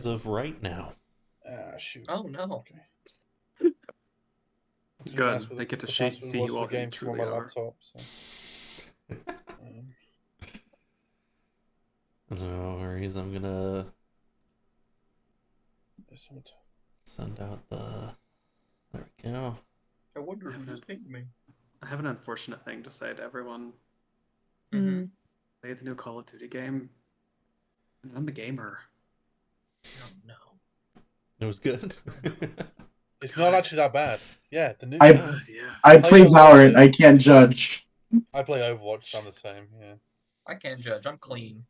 as of right now. Ah, shoot. Oh no. Okay. Good. They get to see you all who you games from truly my are. laptop. So. No worries, I'm gonna There's someone send out the... There we go. I wonder who just pinged me. I have an unfortunate thing to say to everyone. Mm-hmm. Play the new Call of Duty game. And I'm a gamer. Oh no. It was good. It's not actually that bad. Yeah, the new. I play Valorant. I can't judge. I play Overwatch. So I'm the same. Yeah. I can't judge. I'm clean.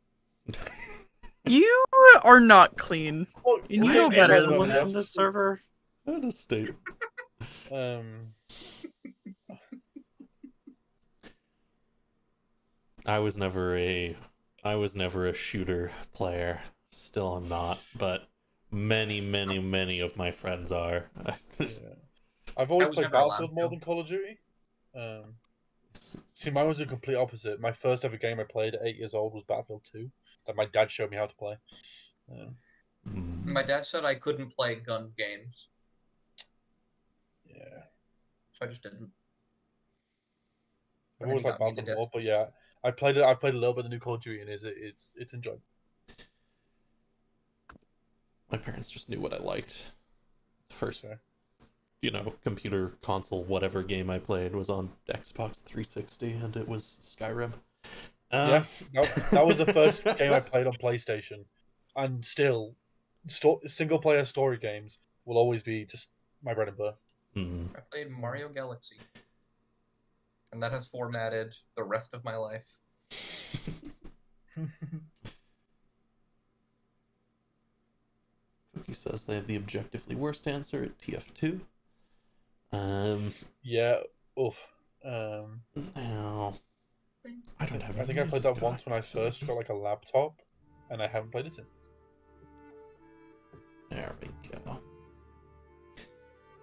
You are not clean. Well, You I know am better. better than on this server. What a state. I was never a shooter player. Still am not, but many of my friends are. Yeah. I've always played Battlefield more than Call of Duty. See, mine was the complete opposite. My first ever game I played at 8 years old was Battlefield 2. That my dad showed me how to play. My dad said I couldn't play gun games. Yeah. So I just didn't. I've always liked Battlefield more, but yeah, I've played a little bit of the new Call of Duty, and it's enjoyable. My parents just knew what I liked. First, computer console, whatever game I played was on Xbox 360, and it was Skyrim. Yeah, that was the first game I played on PlayStation, and still, single-player story games will always be just my bread and butter. I played Mario Galaxy, and that has formatted the rest of my life. Cookie says they have the objectively worst answer at TF2. Yeah, oof. No. I don't have. I think I played that once when I first got like a laptop, and I haven't played it since. There we go.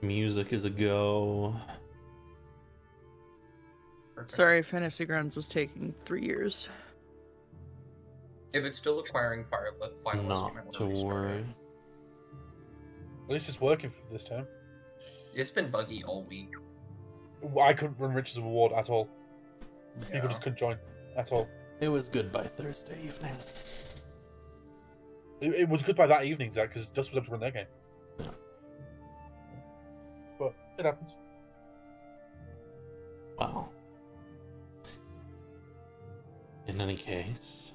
Music is a go. Perfect. Sorry, Fantasy Grounds is taking 3 years. If it's still acquiring file lists, you might Not want to worry. At least it's working for this time. It's been buggy all week. I couldn't run Riches Reward at all. Yeah. People just couldn't join at all. It was good by Thursday evening. It was good by that evening, Zach, because Dust was able to run their game. Yeah. But it happens. Wow. In any case,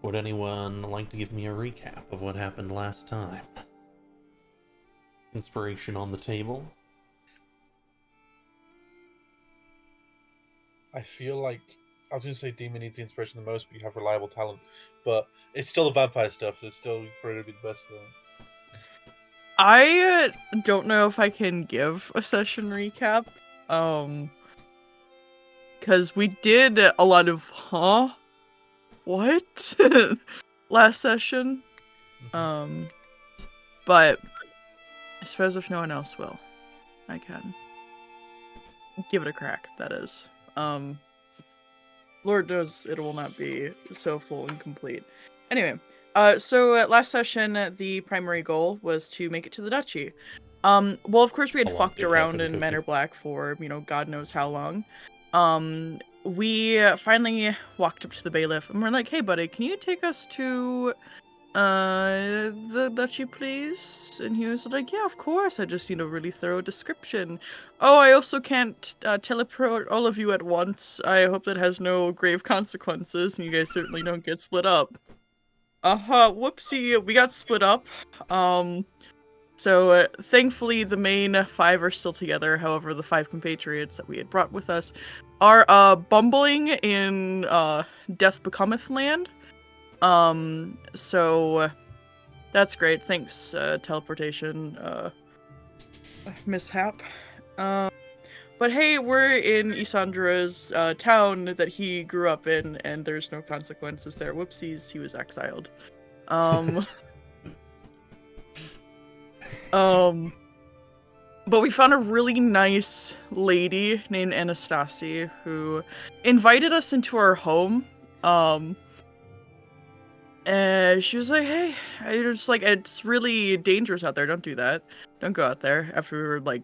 would anyone like to give me a recap of what happened last time? Inspiration on the table? I feel like I was going to say Demon needs the inspiration the most, but you have reliable talent. But it's still the vampire stuff, so it's still probably the best for it. I don't know if I can give a session recap. Because we did a lot of what last session. But I suppose if no one else will, I can give it a crack. That is. Lord knows it will not be so full and complete. Anyway, so last session, the primary goal was to make it to the duchy. Well, of course, we had fucked around in Manor Black for, God knows how long. We finally walked up to the Baliff, and we're like, hey, buddy, can you take us to the duchy, please? And he was like, yeah, of course. I just need a really thorough description. Oh, I also can't teleport all of you at once. I hope that has no grave consequences, and you guys certainly don't get split up. Whoopsie, we got split up. So thankfully the main 5 are still together. However, the 5 compatriots that we had brought with us are bumbling in Death Becometh land. So that's great. Thanks, teleportation mishap. But hey, we're in Ysandra's town that he grew up in, and there's no consequences there. Whoopsies, he was exiled. But we found a really nice lady named Anastasia who invited us into her home. And she was like, "Hey, you're just like it's really dangerous out there. Don't do that. Don't go out there." After we were like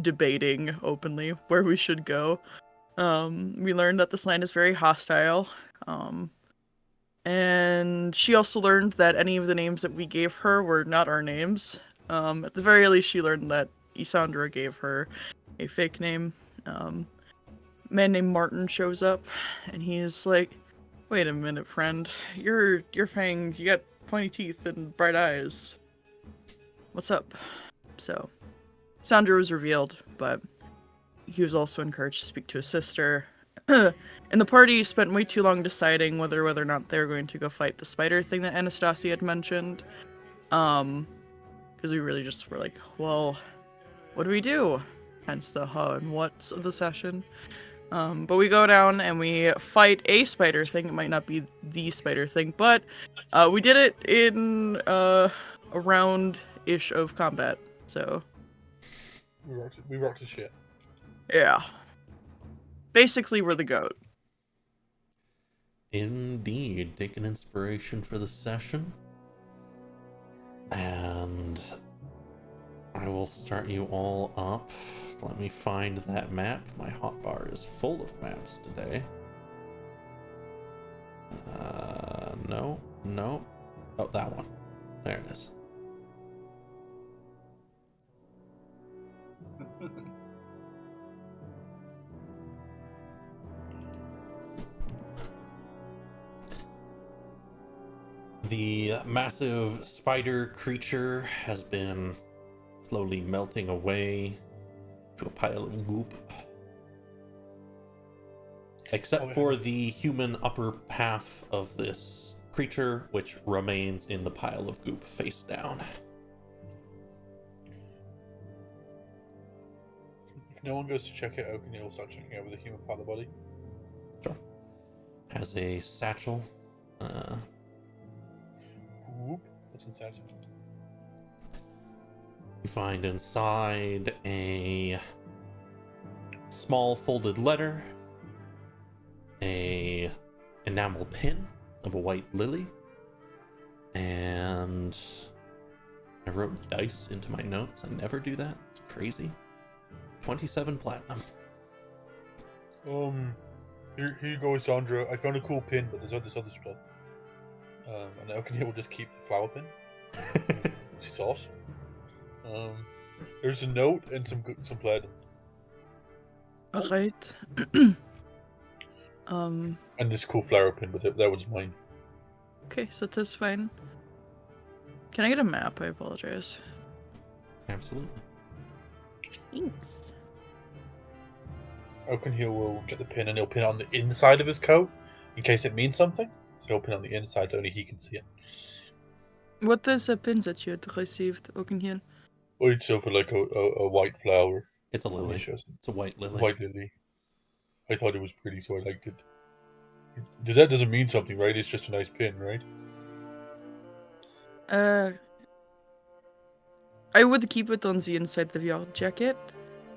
debating openly where we should go, we learned that this land is very hostile. And she also learned that any of the names that we gave her were not our names. At the very least, she learned that Ysandra gave her a fake name. A man named Martin shows up, and he's like, "Wait a minute, friend. Your fangs, you got pointy teeth and bright eyes. What's up?" So, Sandra was revealed, but he was also encouraged to speak to his sister. And the party spent way too long deciding whether or not they were going to go fight the spider thing that Anastasia had mentioned. Because we really just were like, well, what do we do? Hence the how and what's of the session. But we go down and we fight a spider thing. It might not be the spider thing, but we did it in a round-ish of combat. So We rocked the shit. yeah, basically we're the goat. Indeed, taking inspiration for the session. And I will start you all up. Let me find that map. My hotbar is full of maps today. No. Oh, that one. There it is. The massive spider creature has been slowly melting away to a pile of goop. Except for the human upper half of this creature, which remains in the pile of goop face down. If no one goes to check it out, can you all start checking over the human part of the body? Sure. Has a satchel. Whoop. What's inside? You find inside a small folded letter, a enamel pin of a white lily, and I wrote dice into my notes. I never do that. It's crazy. 27 platinum. Here you go, Ysandra. I found a cool pin, but there's all this other stuff. And Elkin will just keep the flower pin. Which is awesome. There's a note and some platinum. Alright. And this cool flower pin, but that one's mine. Okay, so that's fine. Can I get a map? I apologize. Absolutely. Thanks. Elkin will get the pin and he'll pin it on the inside of his coat in case it means something. So he'll pin on the inside so only he can see it. What is the pin that you had received, Oakenhill? Oh, it's over like a white flower. It's a lily. It's a white lily. White lily. I thought it was pretty, so I liked it. That doesn't mean something, right? It's just a nice pin, right? I would keep it on the inside of your jacket.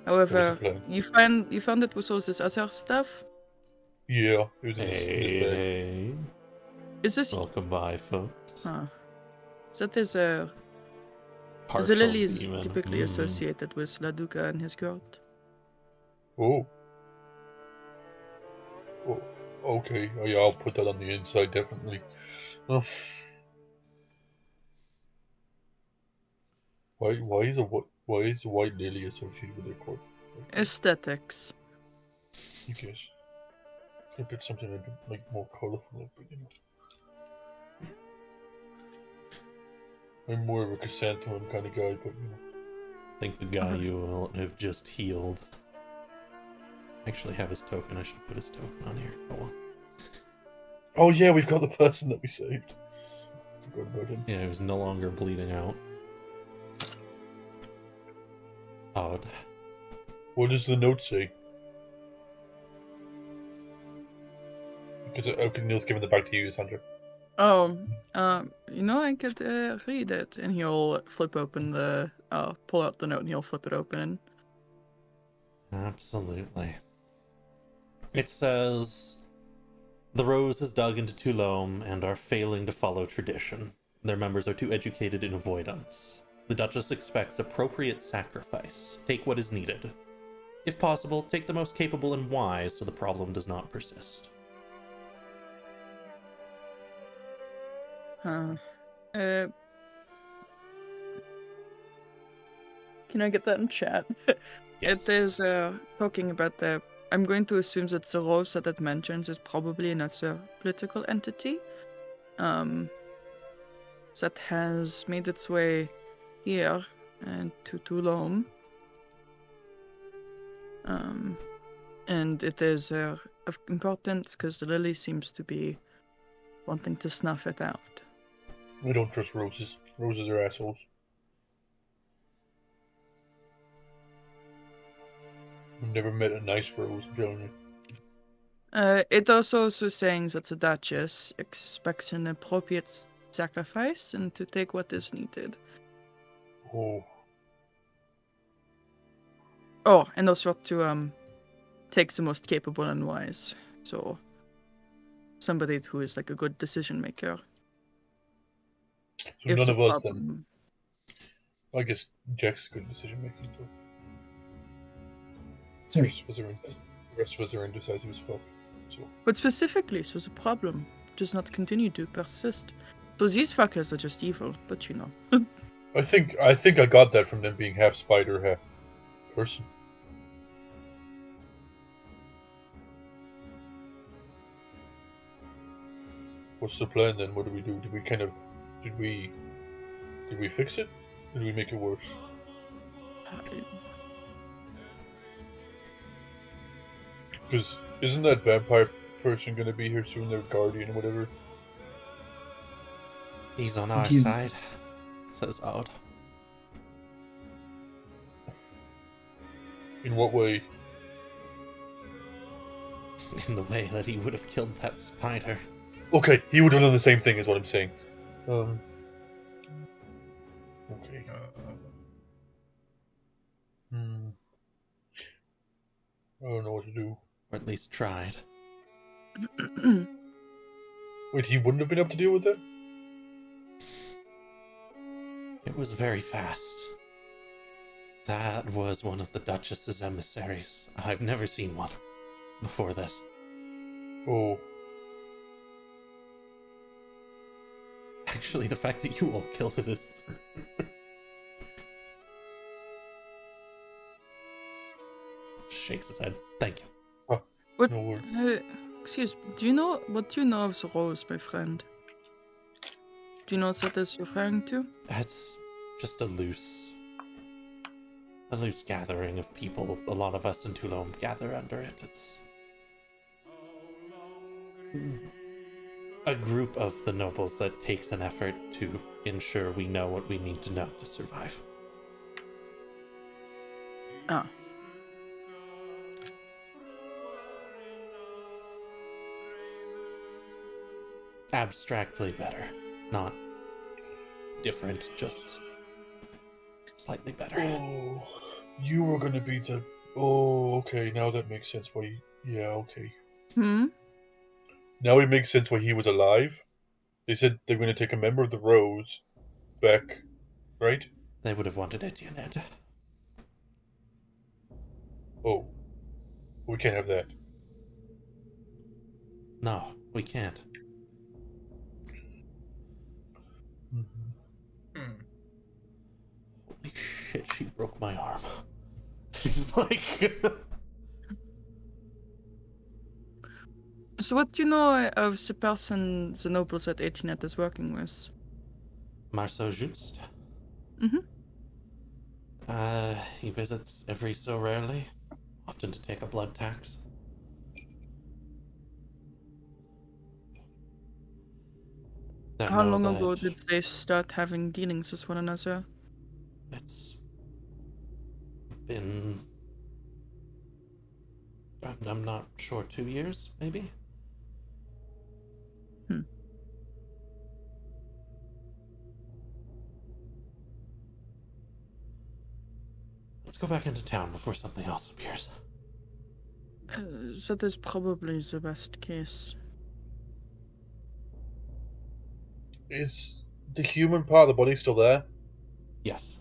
However, you found it with all this other stuff? Yeah, it was in his bag. Hey. Is this... Welcome by, folks. Huh. That is the Partial lily is demon. typically associated with La Duca and his court. Oh, okay. Oh, yeah, I'll put that on the inside, definitely. Why is a white lily associated with their court? Aesthetics. I guess. Could get something a bit like more colorful, but you know. I'm more of a chrysanthemum kind of guy, but you know. I think the guy you will have just healed. I actually have his token. I should put his token on here. Oh well. Oh yeah, we've got the person that we saved. Forgot about him. Yeah, he was no longer bleeding out. Odd. What does the note say? Because Neil's giving it back to you, Ysandra. Oh, I could read it, and he'll flip open the pull out the note, and he'll flip it open. Absolutely. It says, The Rose has dug into Toulome and are failing to follow tradition. Their members are too educated in avoidance. The Duchess expects appropriate sacrifice. Take what is needed. If possible, take the most capable and wise so the problem does not persist. Can I get that in chat? Yes. It is talking about the. I'm going to assume that the rose that it mentions is probably another political entity, that has made its way here and to Toulome. And it is of importance because the lily seems to be wanting to snuff it out. We don't trust roses. Roses are assholes. I've never met a nice rose, I'm telling you. It also saying that the Duchess expects an appropriate sacrifice and to take what is needed. Oh. Oh, and also to take the most capable and wise. So somebody who is like a good decision maker. So none of us then. I guess Jack's a good decision making too. Sorry. The rest of us are indecisive as fuck. So. But specifically, so the problem does not continue to persist. So these fuckers are just evil, but you know. I think I got that from them being half spider, half person. What's the plan then? What do we do? Did we fix it? Or did we make it worse? Because isn't that vampire person gonna be here soon? Their guardian or whatever. He's on our side, says Odd. In what way? In the way that he would have killed that spider. Okay, he would have done the same thing, is what I'm saying. Okay. I don't know what to do. Or at least tried. Wait, he wouldn't have been able to deal with that? It was very fast. That was one of the Duchess's emissaries. I've never seen one before this. Oh. Actually, the fact that you all killed it is... Shakes his head. Thank you. What? No word. Excuse. Do you know what do you know of the rose, my friend? Do you know what that is referring to? It's just a loose gathering of people. A lot of us in Toulome gather under it. It's a group of the nobles that takes an effort to ensure we know what we need to know to survive. Ah. Abstractly better, not different, just slightly better. Oh, you were gonna be the... Oh, okay, now that makes sense why... Yeah, okay. Now it makes sense why he was alive. They said they're gonna take a member of the Rose back, right? They would have wanted Ettionette. Oh. We can't have that. No, we can't. Holy shit, she broke my arm. She's like... So what do you know of the person, the nobles that Ettionette is working with? Marceau Juste? He visits every so rarely, often to take a blood tax. How long ago did they start having dealings with one another? It's been... I'm not sure, 2 years, maybe? Let's go back into town before something else appears. That is probably the best case. Is the human part of the body still there? Yes.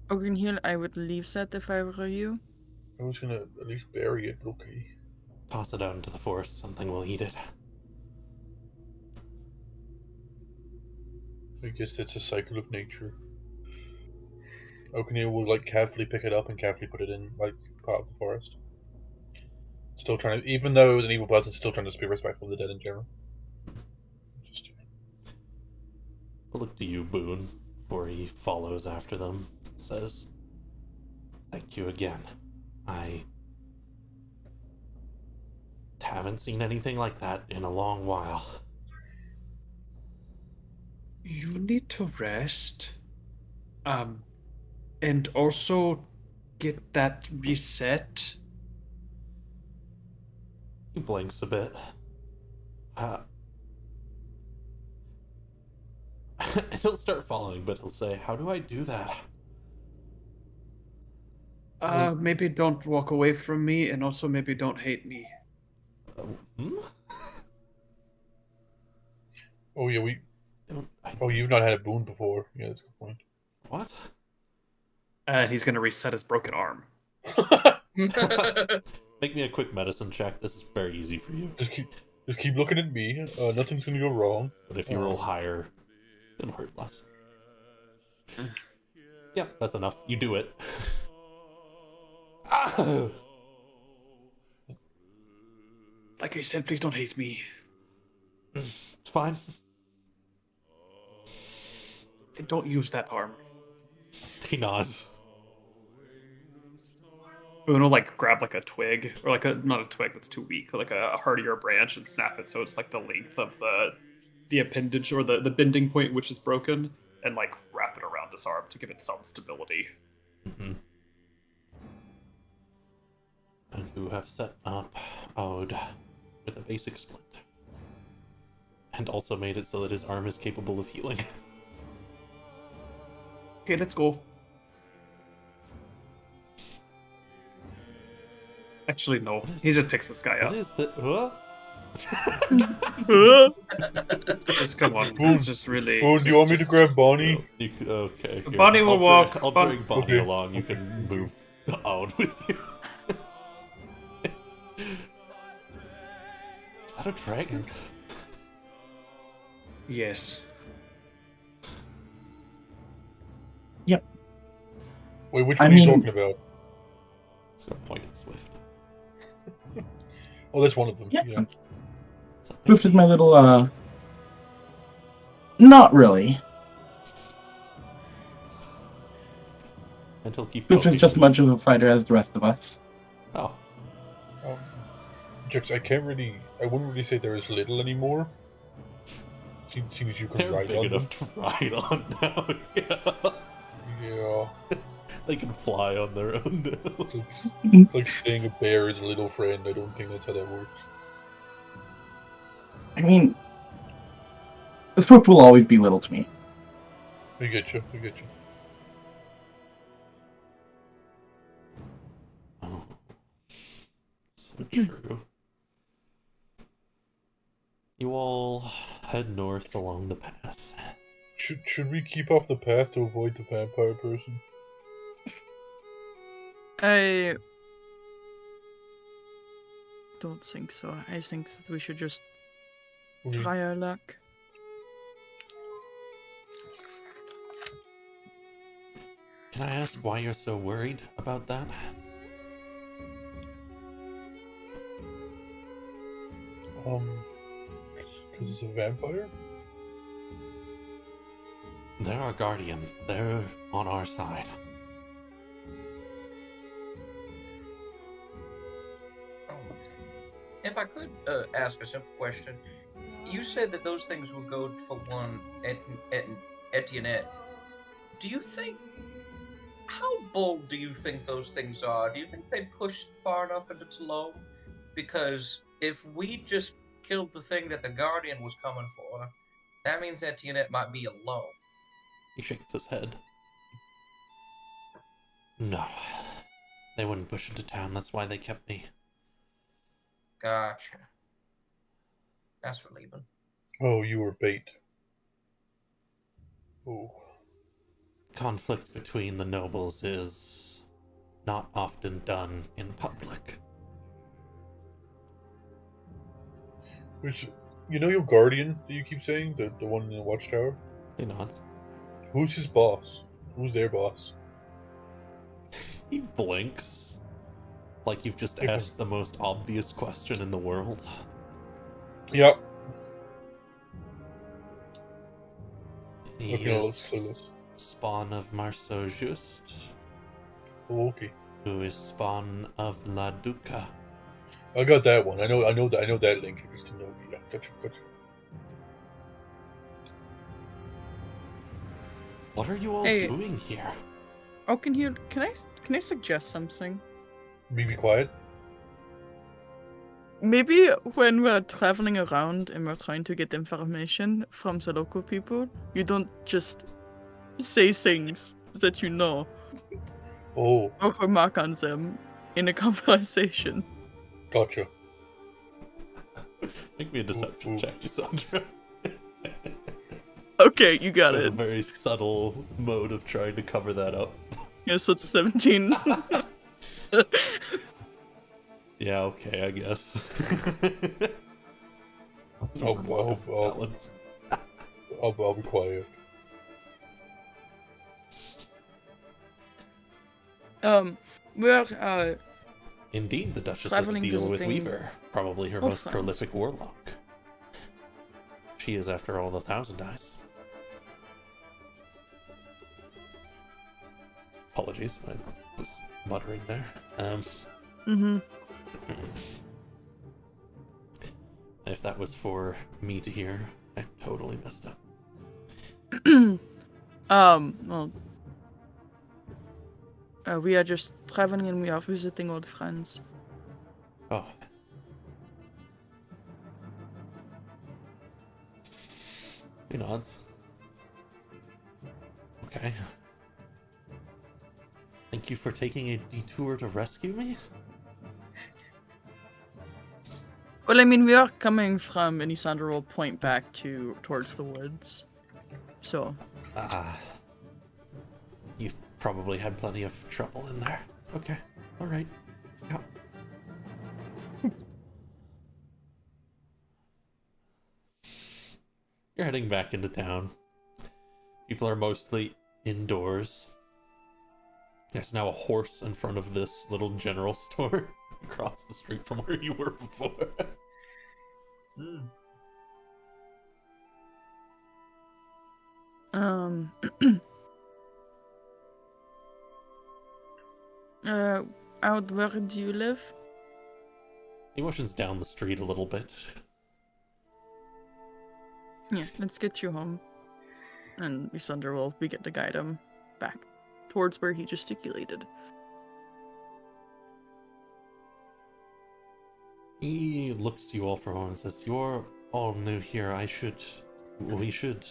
Ogenhiel, I would leave that if I were you. I was gonna at least bury it, but okay. Toss it out into the forest. Something will eat it. I guess that's a cycle of nature. Okenil will carefully pick it up and carefully put it in part of the forest. Still trying to, even though it was an evil person, still trying to be respectful of the dead in general. Just I'll look to you, Boone, before he follows after them. Says, "Thank you again. I haven't seen anything like that in a long while." You need to rest. And also get that reset. He blinks a bit. And he'll start following, but he'll say, "How do I do that?" Maybe don't walk away from me, and also maybe don't hate me. Oh yeah, you've not had a boon before. Yeah, that's a good point. What? He's gonna reset his broken arm. Make me a quick medicine check. This is very easy for you. Just keep looking at me. Nothing's gonna go wrong. But if you roll higher, it'll hurt less. Yeah, that's enough. You do it. Like I said, please don't hate me. It's fine. And don't use that arm. He nods. Boone will grab a twig, or not a twig that's too weak, like a hardier branch, and snap it so it's the length of the appendage or the bending point which is broken, and wrap it around his arm to give it some stability. Mm-hmm. And you have set up Ode with a basic splint. And also made it so that his arm is capable of healing. Okay, let's go. Actually, no. He just picks this guy up. What is the... Just come on. Boone, It's just really... do you want me to grab Bonnie? Okay. Here. Bonnie will walk. I'll bring Bonnie Okay. along. You can move Ode with you. Is that a dragon? Yes. Yep. Wait, which one are you talking about? It's gonna point at Swift. Oh, that's one of them. Yeah. Swift is my little, not really. And he'll keep Swift is poking. just as much of a fighter as the rest of us. Oh. Jux, I wouldn't really say there is little anymore. Seeing as you can They're ride big on enough them. to ride on now. Yeah. Yeah. They can fly on their own now. It's like saying a bear is a little friend. I don't think that's how that works. I mean, Swift will always be little to me. I get you. Oh. So true. You all head north along the path. Should we keep off the path to avoid the vampire person? I don't think so. I think that we should just try our luck. Can I ask why you're so worried about that? Because it's a vampire? They're our guardian. They're on our side. If I could ask a simple question, you said that those things will go for one at Ettionette. Do you think? How bold do you think those things are? Do you think they pushed far enough into Toulome? Because if we just killed the thing that the Guardian was coming for, that means Ettionette might be alone. He shakes his head. No. They wouldn't push into town. That's why they kept me. Gotcha. That's relieving. Oh, you were bait. Oh. Conflict between the nobles is not often done in public. Which, you know your guardian that you keep saying? The one in the watchtower? They not. Who's his boss? Who's their boss? He blinks. Like you've just Yeah. asked the most obvious question in the world. Yeah. He Looking all is clueless. spawn of Marceau Juste, Oh, okay. who is spawn of La Duca. I got that one. I know that link. I just didn't know. Yeah, gotcha. What are you all Hey. doing here? Oh, can I suggest something? Be quiet. Maybe when we're traveling around and we're trying to get information from the local people, you don't just say things that you know Oh, or remark on them in a conversation. gotcha. Make me a deception check, Ysandra. Okay, you got With a it. very subtle mode of trying to cover that up. Yes, it's 17. Yeah, okay, I guess. I'll be quiet. We're Indeed, the Duchess has a traveling deal with visiting Weaver, probably her old most friends. prolific warlock. She is, after all, the Thousand Eyes. Apologies, I was muttering there. If that was for me to hear, I totally messed up. Well, we are just traveling and we are visiting old friends. Oh. He nods. Okay. Thank you for taking a detour to rescue me? Well, I mean, we are coming from, and Ysandra will point back towards the woods. So. You've probably had plenty of trouble in there. Okay, alright. Yeah. You're heading back into town. People are mostly indoors. There's now a horse in front of this little general store across the street from where you were before. Out where do you live? He motions down the street a little bit. Yeah, let's get you home. And Ysandra will begin to guide him back towards where he gesticulated. He looks to you all for a moment and says, "You're all new here. We should...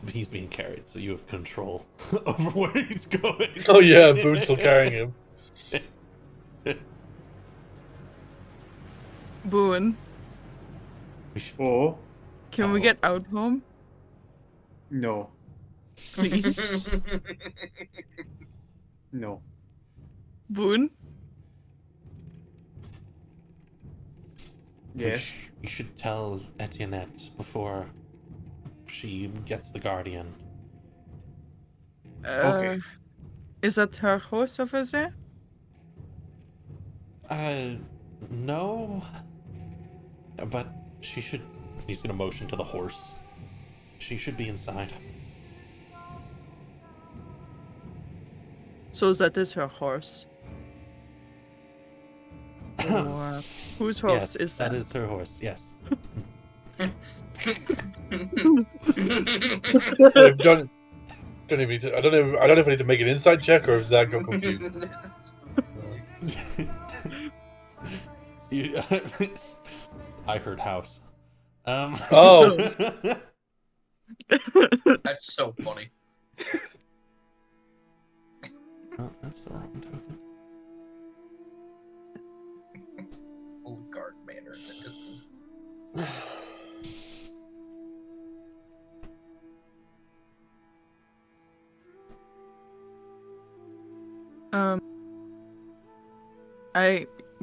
He's being carried, so you have control over where he's going." Oh yeah, Boone's still carrying him. Boone, Oh, can we get out home? no. Please? No. Boone? Yes. You should tell Ettionette before she gets the Guardian. Okay. Is that her horse over there? No. But she should... He's gonna motion to the horse. She should be inside. So that is her horse. Or whose horse Yes, is that? that is her horse, yes. Don't even, I don't know if I need to make an inside check or if Zach got confused. I heard house. Oh. That's so funny. Oh, that's the wrong token. Old guard manor in the distance.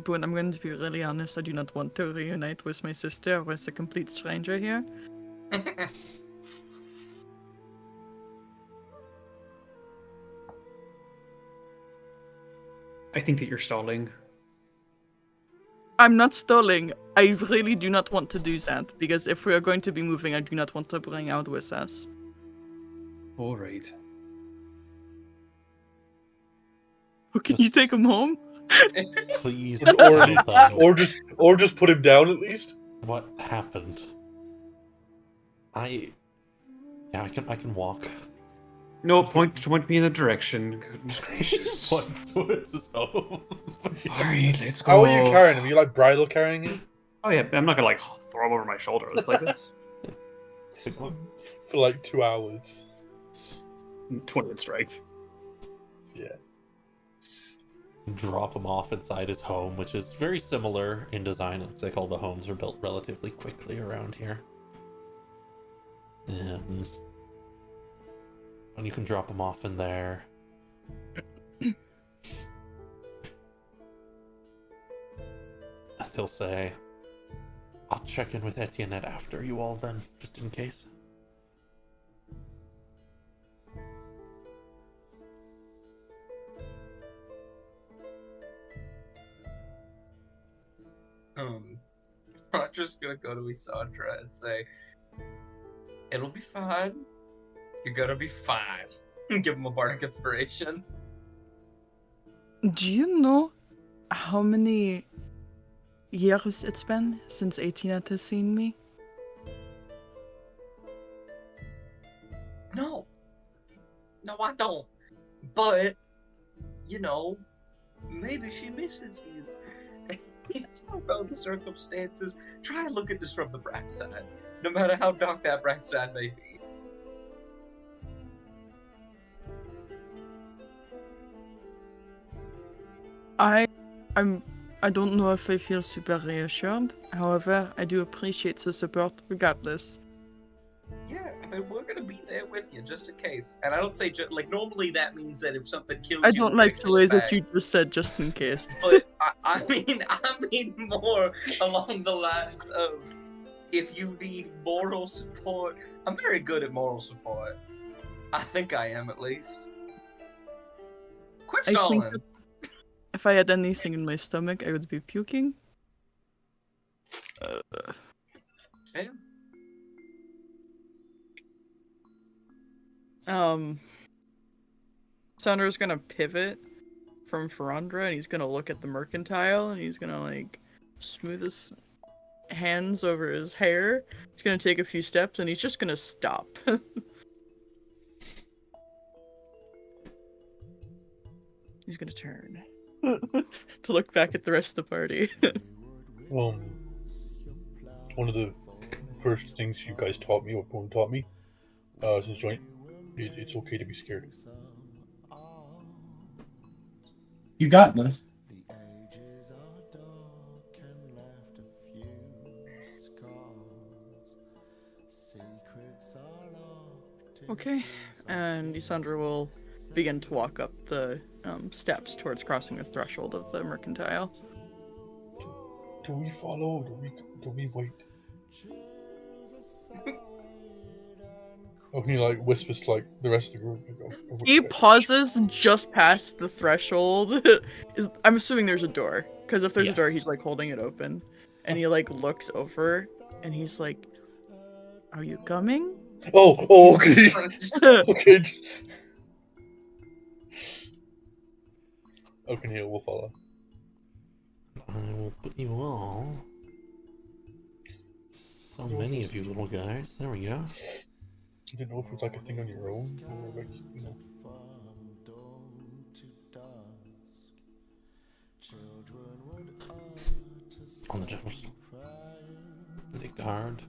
But I'm going to be really honest, I do not want to reunite with my sister with a complete stranger here. I think that you're stalling. I'm not stalling. I really do not want to do that, because if we are going to be moving, I do not want to bring out with us. All right. Oh, can you take him home? Please. Or just put him down at least. What happened? I can walk. No, point me in the direction. Goodness gracious. Points towards his home. Alright, let's go. How are you carrying him? Are you like bridal carrying him? Oh yeah, I'm not gonna like throw him over my shoulder. It's like this. For like 2 hours. 20 in strength. Yeah. Drop him off inside his home, which is very similar in design. It looks like all the homes are built relatively quickly around here. And you can drop him off in there. And he'll say, I'll check in with Ettionette after you all then, just in case. I'm just gonna go to Ysandra and say, it'll be fine. You're gonna be fine. Give him a bardic inspiration. Do you know how many years it's been since Ettionette has seen me? No, I don't. But, you know, maybe she misses you. I don't know the circumstances. Try and look at this from the bright side, no matter how dark that bright side may be. I don't know if I feel super reassured. However, I do appreciate the support regardless. Yeah, I mean, we're gonna be there with you just in case. And I don't say like normally that means that if something kills you, I don't like the way that you just said just in case. But I mean more along the lines of if you need moral support. I'm very good at moral support. I think I am at least. Quit I think stalling. that if I had anything in my stomach, I would be puking. Fair. Sandra's gonna pivot from Ferandra and he's gonna look at the mercantile and he's gonna like smooth his hands over his hair. He's gonna take a few steps and he's just gonna stop. He's gonna turn to look back at the rest of the party. One of the first things you guys taught me, or Boone taught me, since joining, it's okay to be scared. You got this. Okay, and Ysandra will begin to walk up the steps towards crossing the threshold of the mercantile. Do we follow? Or do we wait? Oh, he like whispers to like the rest of the group. He pauses just past the threshold. I'm assuming there's a door, because if there's a door, he's like holding it open, and he like looks over, and he's like, "Are you coming?" Oh, okay. Okay. Oakenhill will follow. I will put you all. So many of you little guys. There we go. I didn't know if it was like a thing on your own, or like, you know. On the general store. The guard.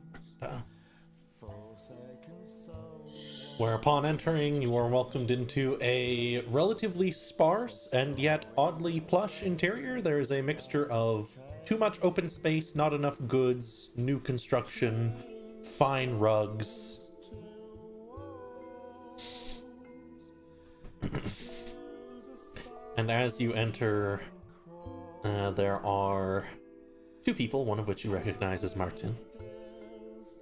where upon entering, you are welcomed into a relatively sparse and yet oddly plush interior. There is a mixture of too much open space, not enough goods, new construction, fine rugs. And as you enter, there are two people, one of which you recognize as Martin.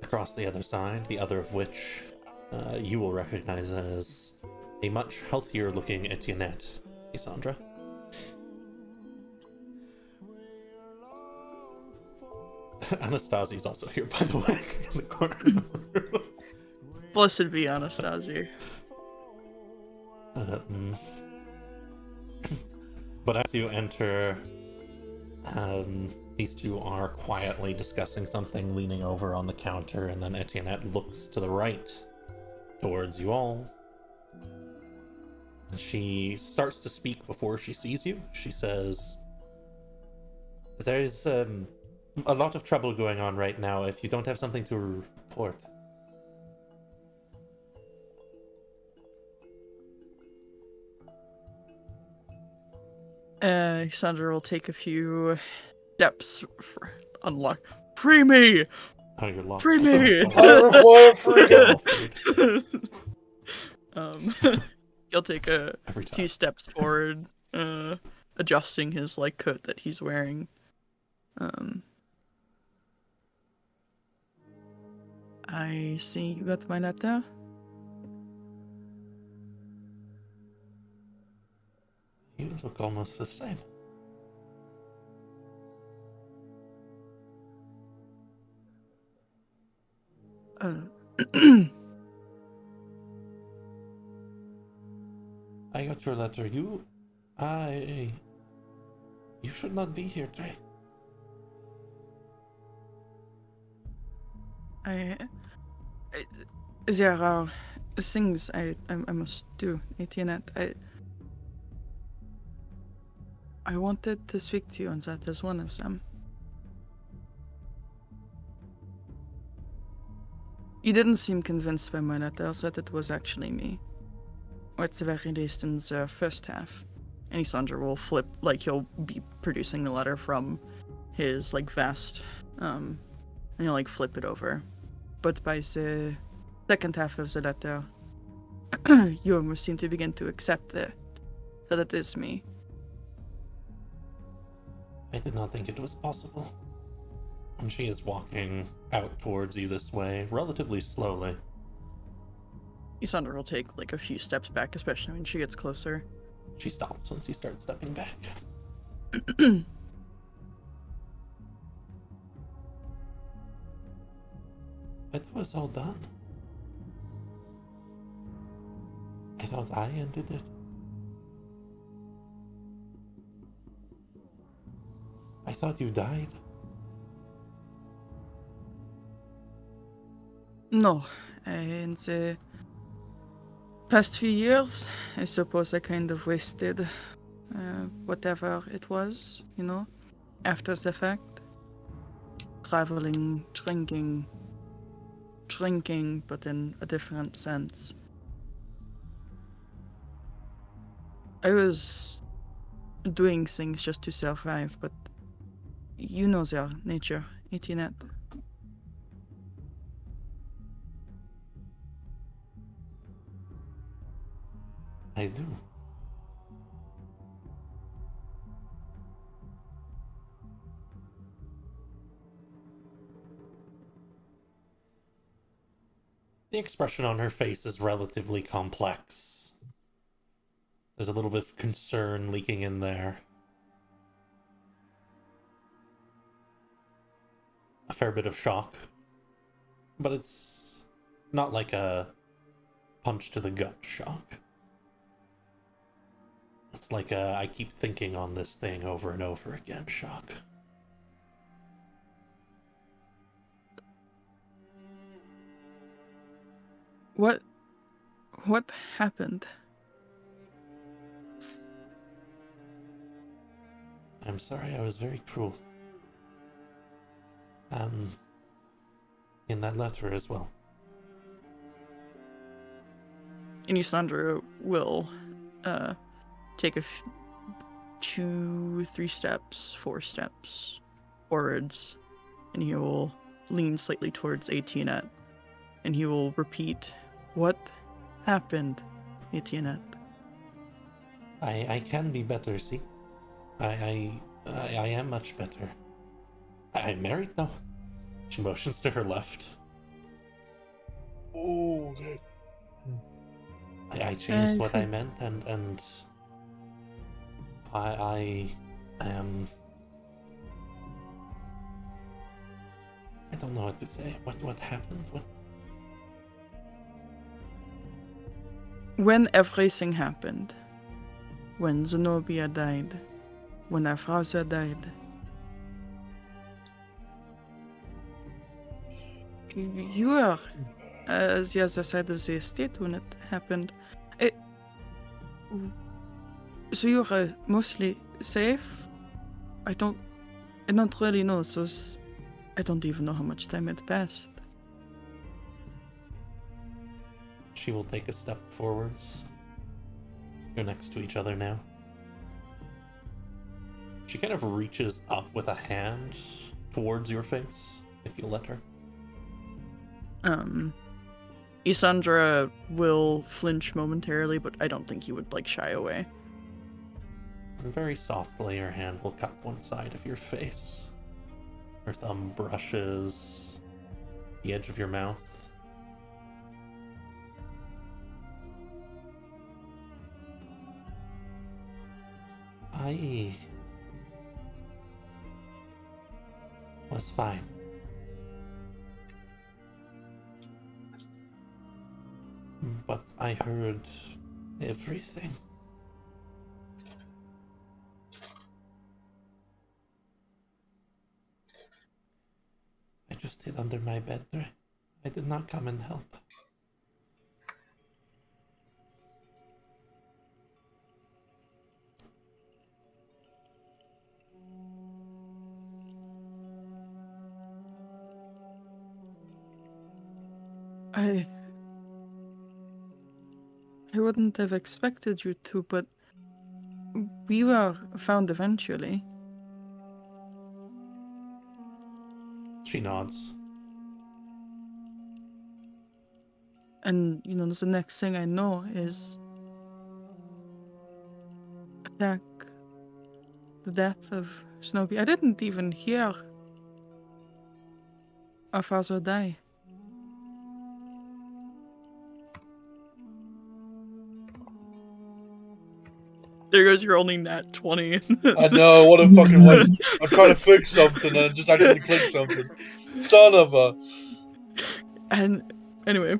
Across the other side, the other of which you will recognize as a much healthier looking Ettionette, Ysandra. Anastasia's also here, by the way, in the corner of the room. Blessed be Anastasia. But as you enter, these two are quietly discussing something, leaning over on the counter, and then Ettionette looks to the right towards you all. And she starts to speak before she sees you. She says, "There's a lot of trouble going on right now. If you don't have something to report." Ysandra will take a few steps for unlock. Free me! Oh, you're locked. Free me! I require freedom. He'll take a Every time. few steps forward, adjusting his coat that he's wearing. I see you got my letter. You look almost the same. I got your letter. You should not be here, Trey. There are things I must do, Ettionette. I wanted to speak to you, and that is one of them. You didn't seem convinced by my letters that it was actually me. Or at the very least in the first half. And Ysandra will flip, he'll be producing the letter from his, vest, and he'll, flip it over. But by the second half of the letter, you almost seem to begin to accept that it is me. I did not think it was possible. And she is walking out towards you this way, relatively slowly. Ysandra will take, a few steps back, especially when she gets closer. She stops once you start stepping back. It was all done. I thought I ended it. I thought you died. No, in the past few years, I suppose I kind of wasted whatever it was, after the fact. Traveling, drinking, but in a different sense. I was doing things just to survive, but you know their nature, Ettionette. I do. The expression on her face is relatively complex. There's a little bit of concern leaking in there. A fair bit of shock. But it's not like a punch to the gut shock. It's like a I keep thinking on this thing over and over again shock. What happened? I'm sorry, I was very cruel. In that letter as well. And Ysandra will take 2, 3 steps, 4 steps forwards, and he will lean slightly towards Ettionette, and he will repeat, "What happened, Ettionette?" I can be better, see? I am much better. I'm married now. She motions to her left. Oh, that... I changed what I meant, and I am... I don't know what to say. What happened? What? When everything happened, when Zenobia died, when our father died, you were as the other side of the estate when it happened. So you were mostly safe? I don't really know, so I don't even know how much time had passed. She will take a step forwards. You're next to each other now. She kind of reaches up with a hand towards your face, if you'll let her. Ysandra will flinch momentarily, but I don't think he would, shy away. And very softly, her hand will cup one side of your face. Her thumb brushes the edge of your mouth. I was fine. But I heard everything. I just hid under my bed. I did not come and help. I wouldn't have expected you to, but we were found eventually. She nods. And, the next thing I know is attack, the death of Snowy. I didn't even hear our father die. There goes your only nat 20. I know, what a fucking waste. I'm trying to fix something and just actually click something. Son of a... And anyway.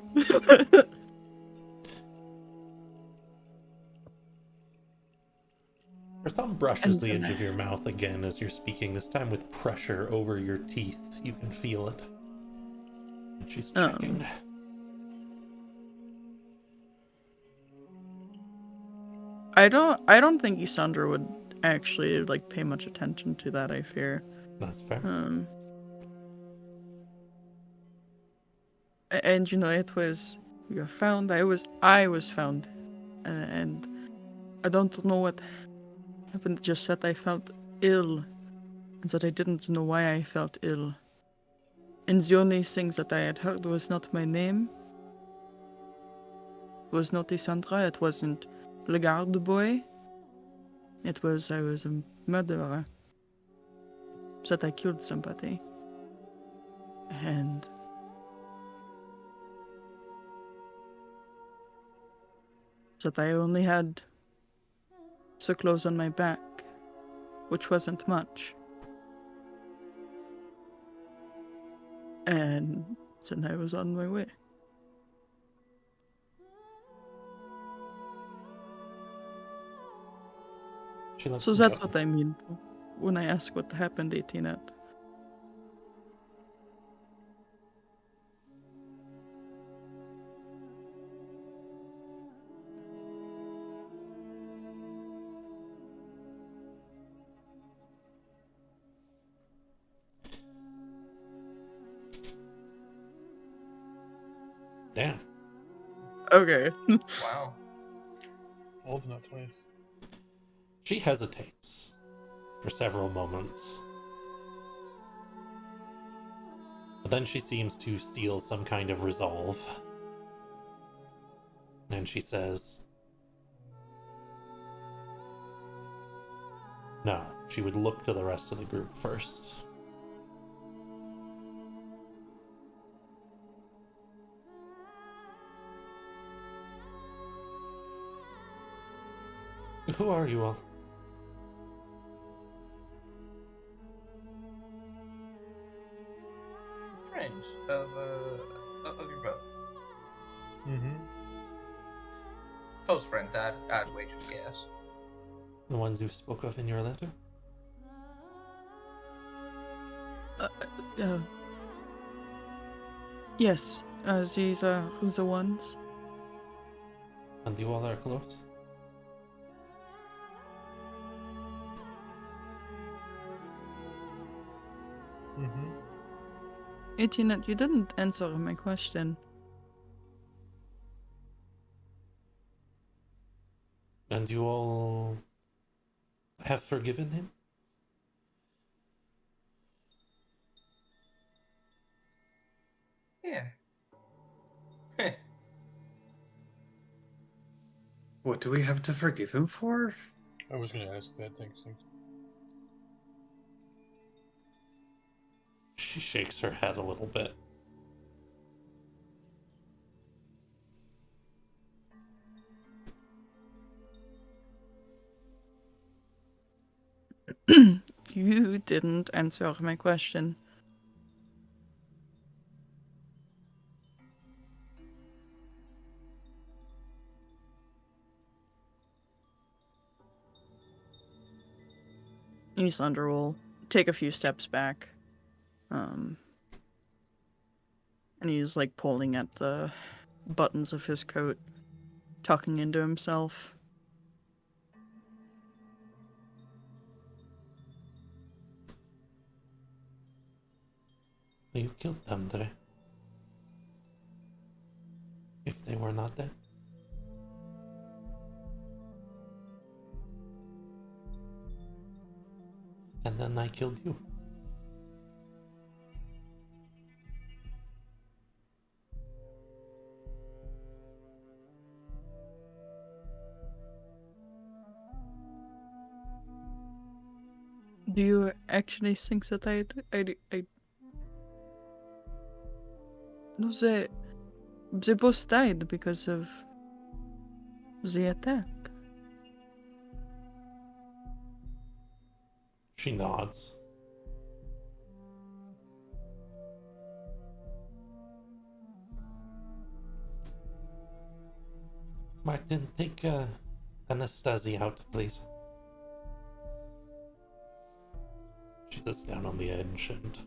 Her thumb brushes the edge of your mouth again as you're speaking, this time with pressure over your teeth. You can feel it. And she's checking. I don't think Ysandra would actually pay much attention to that, I fear. That's fair. And it was, we were found, I was found, and I don't know what happened, just that I felt ill, and that I didn't know why I felt ill. And the only things that I had heard was not my name, it was not Ysandra, it wasn't Le Garde Boy, it was I was a murderer, that I killed somebody, and that I only had the clothes on my back, which wasn't much. And then I was on my way. So that's what I mean when I ask what happened, Ettionette. Damn. Okay. Wow. All the nat 20s. She hesitates for several moments. But then she seems to steal some kind of resolve. And she says, no, she would look to the rest of the group first. Who are you all? Friends of your brother. Mm-hmm. Close friends, I'd wager a guess. The ones you spoke of in your letter? Yes, these are the ones. And you all are close? Mm-hmm. Ettionette, you didn't answer my question. And you all have forgiven him? Yeah. What do we have to forgive him for? I was going to ask that. Thanks. She shakes her head a little bit. You didn't answer my question. Ysandra will take a few steps back. And he's like pulling at the buttons of his coat, talking into himself. You killed them, Dre. If they were not dead. And then I killed you. Do you actually think that I no, they both died because of the attack. She nods. Martin, take Anastasia out, please. She sits down on the edge and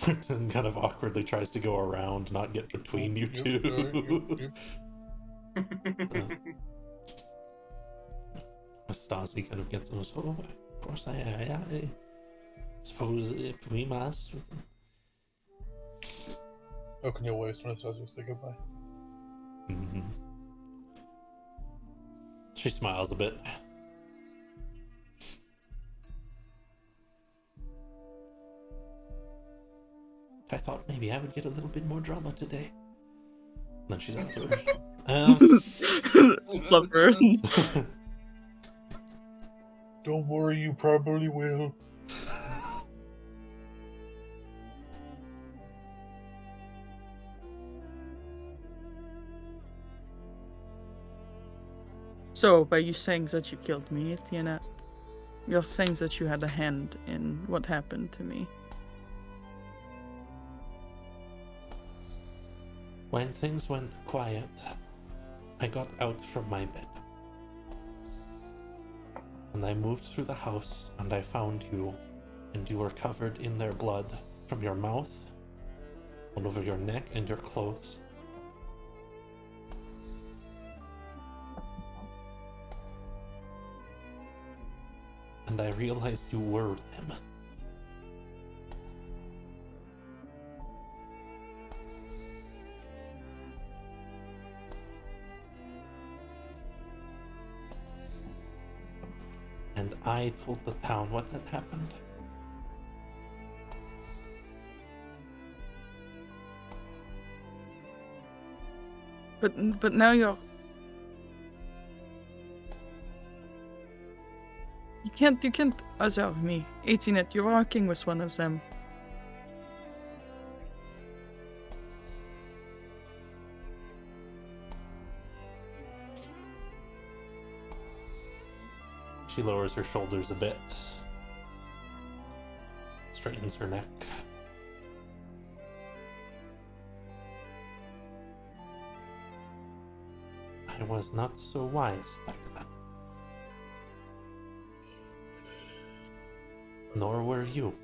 Martin kind of awkwardly tries to go around, not get between you two. Anastasia kind of gets them. Oh, of course, I suppose if we must. Open your waist when Anastasia say goodbye. Mm-hmm. She smiles a bit. I thought maybe I would get a little bit more drama today. Then she's out the Love her. Don't worry, you probably will. So, by you saying that you killed me, Ettionette, you're saying that you had a hand in what happened to me. When things went quiet, I got out from my bed. And I moved through the house and I found you, and you were covered in their blood from your mouth, all over your neck and your clothes. And I realized you were them. and I told the town what had happened. But now you can't other me. Ettionette, you're working with one of them. She lowers her shoulders a bit, straightens her neck. I was not so wise back then. Nor were you.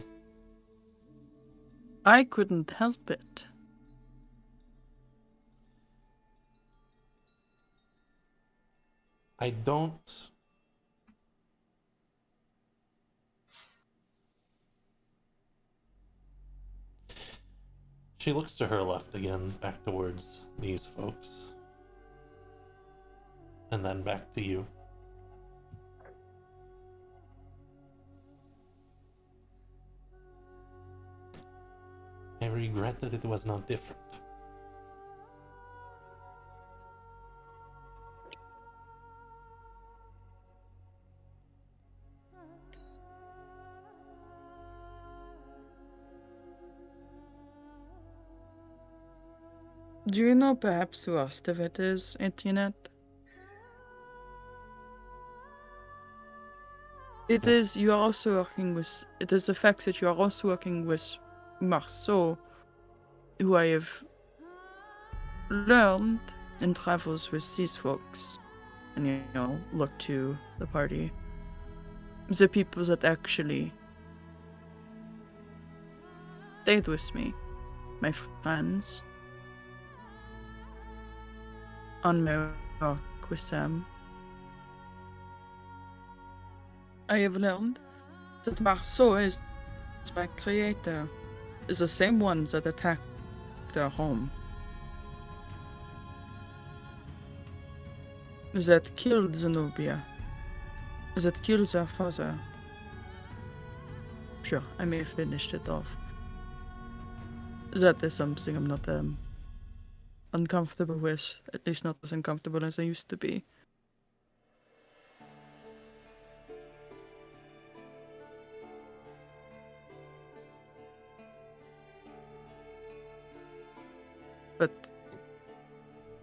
I couldn't help it. I don't... She looks to her left again, back towards these folks. And then back to you. I regret that it was not different. Do you know perhaps who else of it is, Ettionette? It is you are also working with. It is the fact that you are also working with Marceau, who I have learned in travels with these folks, and you know, look to the party. The people that actually stayed with me, my friends, on my walk with them. I have learned that Marceau is my creator, is the same one that attacked their home, that killed Zenobia, that killed their father. Sure, I may have finished it off. That is something I'm not uncomfortable with, at least not as uncomfortable as I used to be. But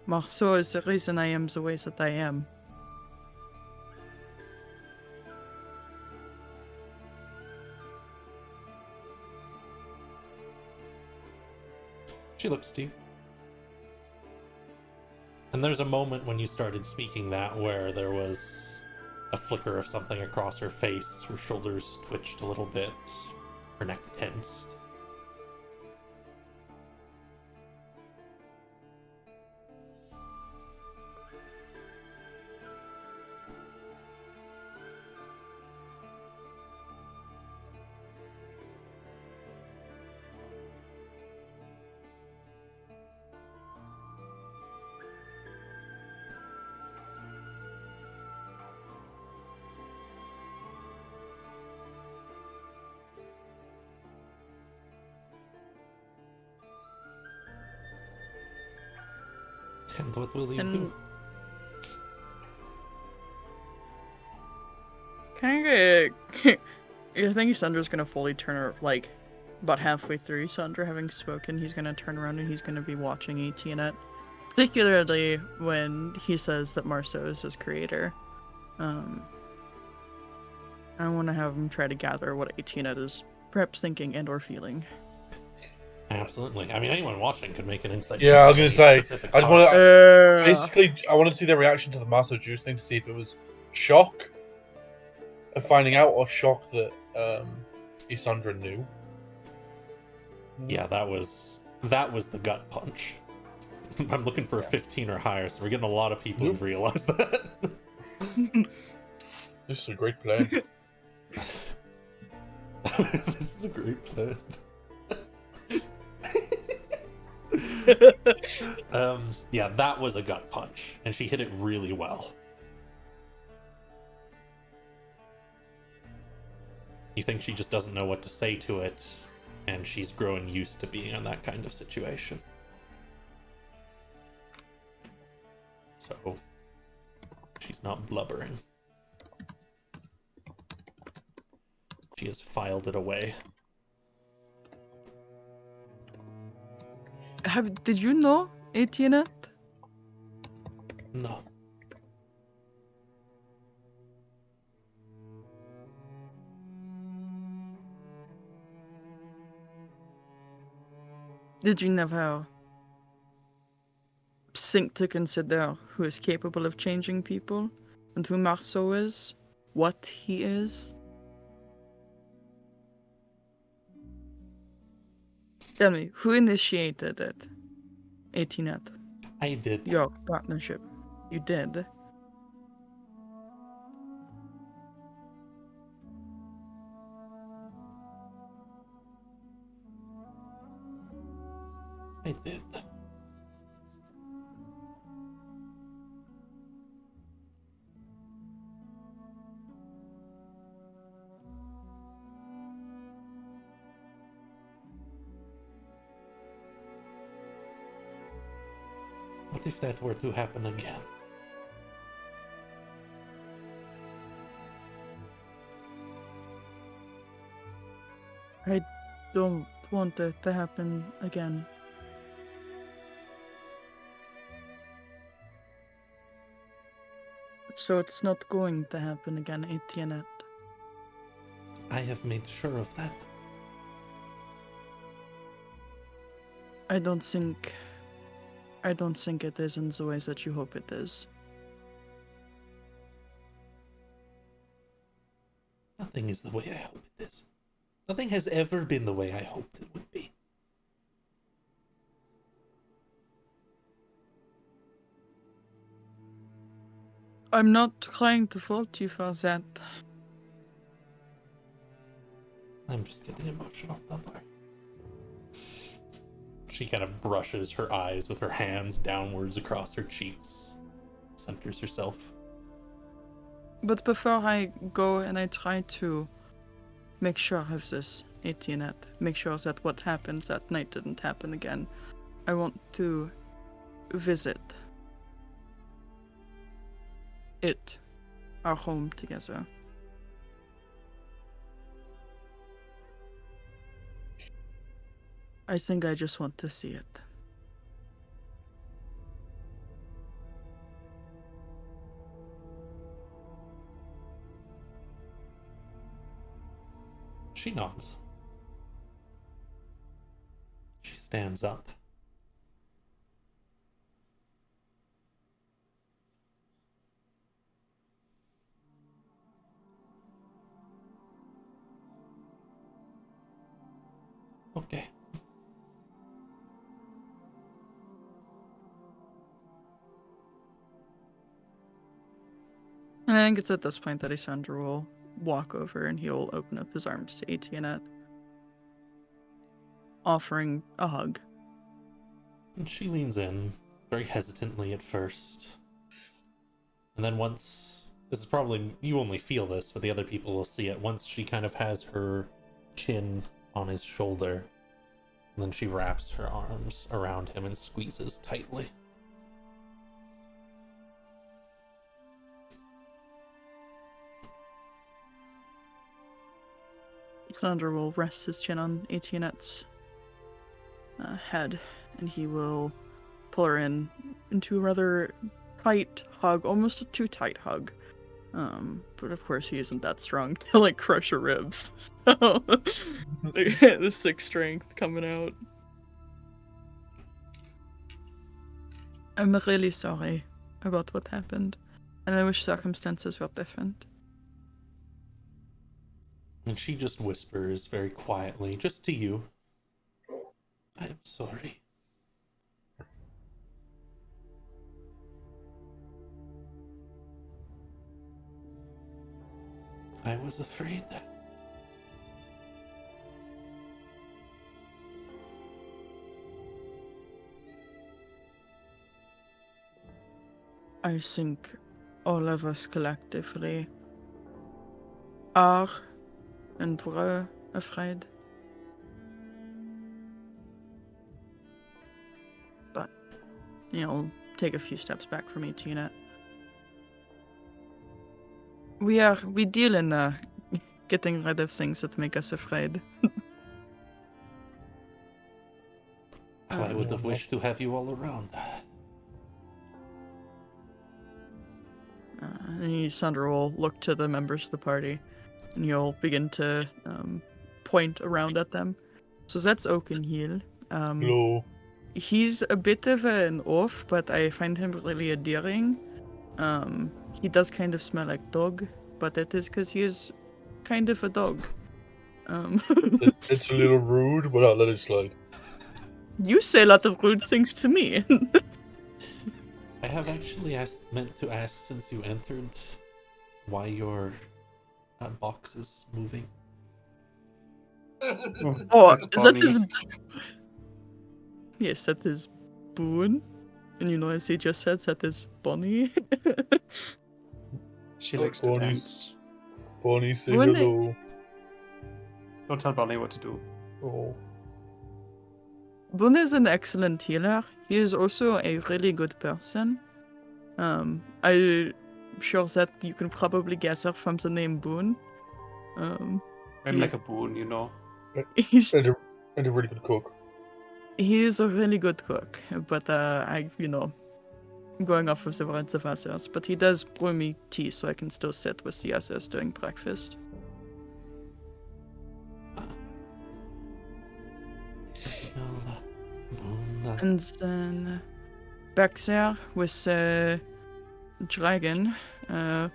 Marceau is the reason I am the way that I am. She looks to you. And there's a moment when you started speaking that where there was a flicker of something across her face, her shoulders twitched a little bit, her neck tensed. And what will you do? Can I get... I think Ysandra's gonna fully turn her, like, about halfway through Ysandra having spoken, he's gonna turn around and he's gonna be watching Ettionette. Particularly when he says that Marceau is his creator. I want to have him try to gather what Ettionette is perhaps thinking and or feeling. Absolutely. I mean, anyone watching could make an insight. Yeah, I was going to say, I just want to... Basically, I wanted to see the reaction to the Marceau Juice thing to see if it was shock of finding out or shock that Ysandra knew. Yeah, that was the gut punch. I'm looking for a 15 or higher, so we're getting a lot of people who've realized that. This is a great plan. This is a great plan. Yeah, that was a gut punch, and she hit it really well. You think she just doesn't know what to say to it, and she's growing used to being in that kind of situation. So, she's not blubbering. She has filed it away. Did you know, Ettionette? No. Did you never think to consider who is capable of changing people, and who Marceau is, what he is? Tell me, who initiated it? Ettionette. I did. Your partnership. You did. I did. What if that were to happen again? I don't want it to happen again. So it's not going to happen again, Ettionette. I have made sure of that. I don't think it is in the ways that you hope it is. Nothing is the way I hope it is. Nothing has ever been the way I hoped it would be. I'm not trying to fault you for that. I'm just getting emotional, don't worry. She kind of brushes her eyes with her hands downwards across her cheeks, centers herself. But before I go and I try to make sure of this, Ettionette, make sure that what happened that night didn't happen again, I want to visit our home together. I think I just want to see it. She nods. She stands up. Okay. And I think it's at this point that Ysandra will walk over and he'll open up his arms to Ettionette, offering a hug. And she leans in, very hesitantly at first. And then once, this is probably, you only feel this, but the other people will see it. Once she kind of has her chin on his shoulder, and then she wraps her arms around him and squeezes tightly. Ysandra will rest his chin on Ettionette's head, and he will pull her into a rather tight hug, almost a too tight hug. But of course he isn't that strong to like crush her ribs. So the sick strength coming out. I'm really sorry about what happened, and I wish circumstances were different. And she just whispers very quietly, just to you, I'm sorry. I was afraid. I think all of us collectively are and we're afraid. But, take a few steps back from Ettionette. We deal in getting rid of things that make us afraid. I would have wished to have you all around. And Ysandra will look to the members of the party, and you'll begin to point around at them. So that's Oakenhill. Hello. He's a bit of an oaf, but I find him really endearing. He does kind of smell like dog, but that is because he is kind of a dog. It's a little rude, but I'll let it slide. You say a lot of rude things to me. I have actually meant to ask since you entered why your box is moving. Oh, That's is that Bonnie. his... Yes, that is Boone. And as he just said, that is Bonnie. She likes to Bonnie's- dance. Bonnie, say Bonnie. hello. Don't tell Bonnie what to do. Oh. Boone is an excellent healer. He is also a really good person. I'm sure that you can probably gather from the name Boone. I'm He's- like a boon, He's, And a really good cook. he is a really good cook, but going off of the words of others. But he does brew me tea, so I can still sit with the others during breakfast. And then back there with Dragon, that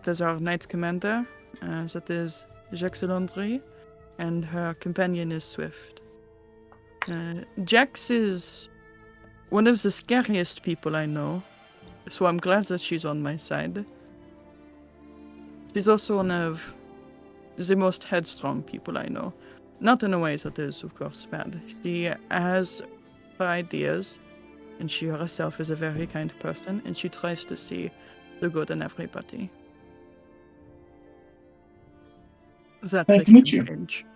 is our knight commander, that is Jax Landry, and her companion is Swift. Jax is one of the scariest people I know, so I'm glad that she's on my side. She's also one of the most headstrong people I know. Not in a way that is, of course, bad. She has her ideas, and she herself is a very kind person, and she tries to see the good in everybody. That's Nice a to meet you. change.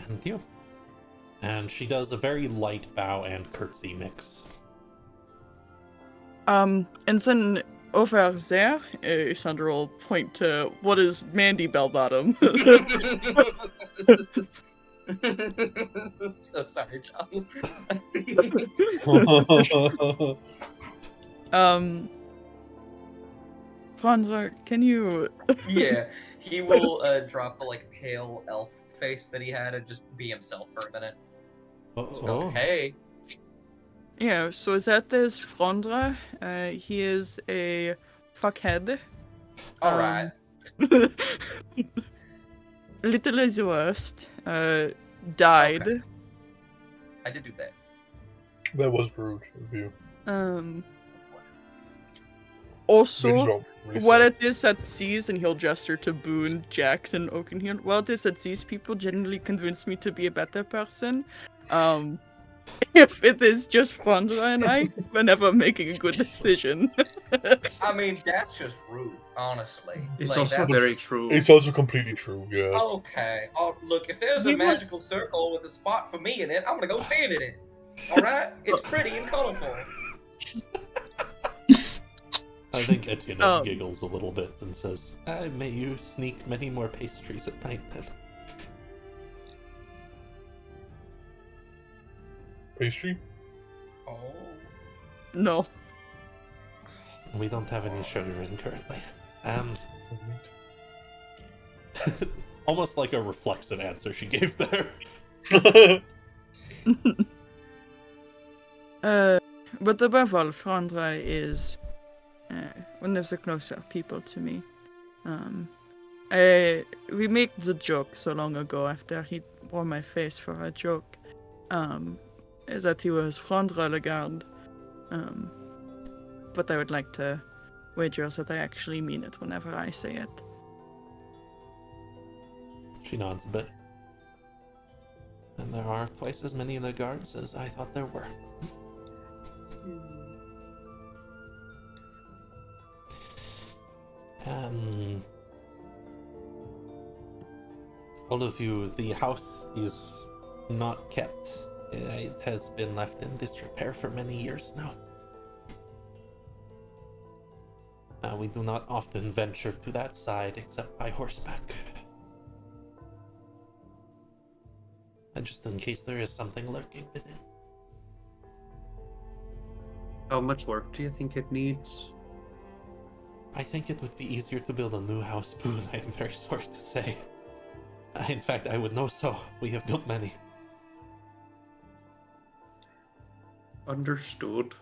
Thank you. And she does a very light bow and curtsy mix. And then over there, Ysandra will point to what is Mandy Bellbottom. So sorry, John. Frondra, can you... Yeah, he will drop the pale elf face that he had and just be himself for a minute. Oh. Hey. Yeah, so that is Frondra. He is a fuckhead. All right. Little is the worst. Died. Okay. I did do that. That was rude of you. Also, Maybe wrong. what it is that sees, and he'll gesture to Boone, Jackson, Oakenhill, what it is that these people generally convince me to be a better person. If it is just Frondra and I, we're never making a good decision. I mean, that's just rude, honestly. It's also that's very just- true. It's also completely true, yeah. Okay. Oh, look, if there's We a would- magical circle with a spot for me in it, I'm gonna go stand in it. Alright? It's pretty and colorful. I think Ettionette Oh. giggles a little bit and says, may you sneak many more pastries at night then. Pastry? Oh. No. We don't have any sugar in currently. Almost like a reflexive answer she gave there. But above all, Frondra is one of the closer people to me. We made the joke so long ago after he wore my face for a joke, that he was Frondra Lagarde. But I would like to wager that I actually mean it whenever I say it. She nods a bit. And there are twice as many Lagardes as I thought there were. All of you, the house is not kept. It has been left in disrepair for many years now. We do not often venture to that side except by horseback. Just in case there is something lurking within. How much work do you think it needs? I think it would be easier to build a new house, Boone. I am very sorry to say. In fact, I would know so. We have built many. Understood.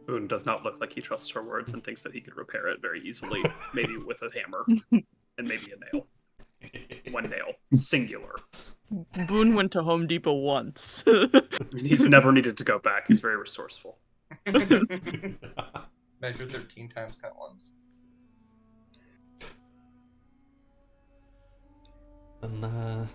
Boone does not look like he trusts her words and thinks that he could repair it very easily, maybe with a hammer and maybe a nail. One nail, singular. Boone went to Home Depot once. And he's never needed to go back. He's very resourceful. Measure 13 times, cut once. And,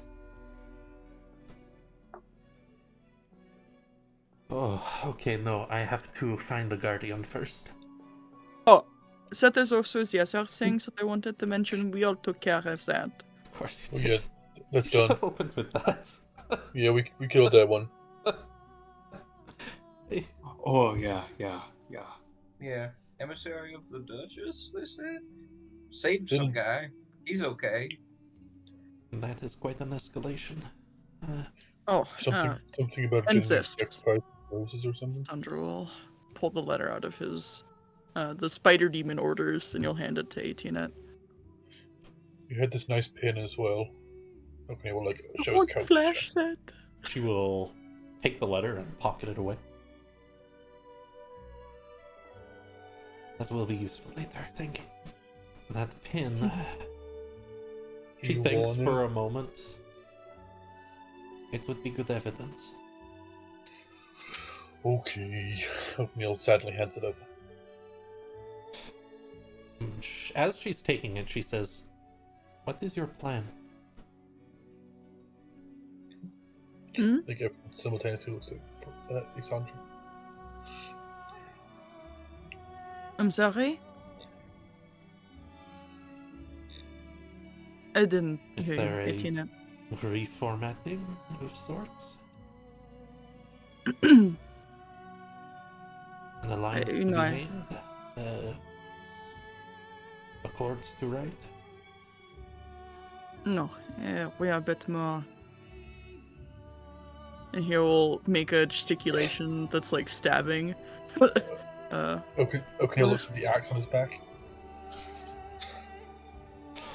oh, okay, no, I have to find the Guardian first. Oh, so there's also the other things that I wanted to mention. We all took care of that. Of course Oh, you yeah, did. that's You done. have opened with that. Yeah, we killed that one. Oh, yeah. Yeah. Emissary of the Duchess, they said? Saved some guy. He's okay. That is quite an escalation. Something about getting Incest. sacrificed roses or something. Ysandra will pull the letter out of his the spider demon orders, and you'll hand it to Ettionette. You had this nice pin as well. Okay, well, like show us What couch. flash that? She will take the letter and pocket it away. That will be useful later, thank you. That pin... She You thinks want for it? a moment. It would be good evidence. Okay. Neil sadly hands it up. As she's taking it, she says, "What is your plan?" Hmm? Like everyone simultaneously looks at Ysandra. I'm sorry? I didn't Is hear there you, a- Ettionette. Reformatting of sorts? An alliance to be no, made? Accords to write? No, we are a bit more. And he will make a gesticulation that's like stabbing. Okay, Neil looks at the axe on his back.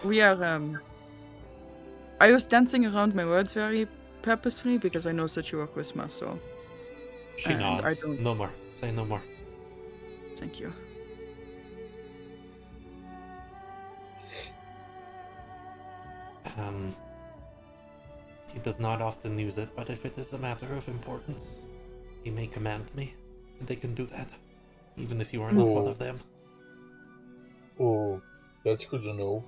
We are, I was dancing around my words very purposefully because I know that you work with Maso. She And I nods. don't- No more. Say no more. Thank you. He does not often use it, but if it is a matter of importance, he may command me, and they can do that, even if you are not one of them. Oh, that's good to know.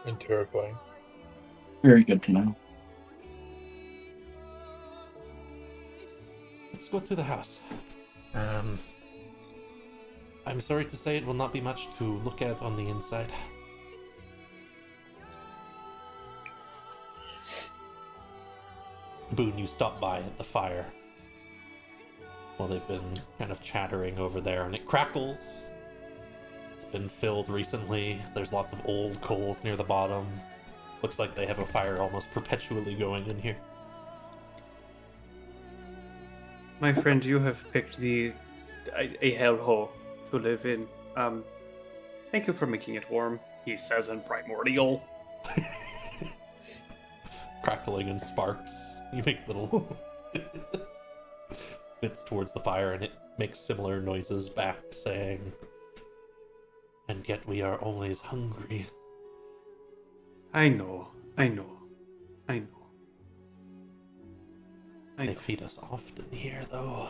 And terrifying. Very good to know. Let's go to the house. I'm sorry to say it will not be much to look at on the inside. Boone, you stop by at the fire. Well, they've been kind of chattering over there, and it crackles. It's been filled recently. There's lots of old coals near the bottom. Looks like they have a fire almost perpetually going in here. My friend, you have picked a hellhole to live in. Thank you for making it warm, he says in primordial. Crackling and sparks. You make little bits towards the fire, and it makes similar noises back, saying, "And yet we are always hungry." I know. They feed us often here, though.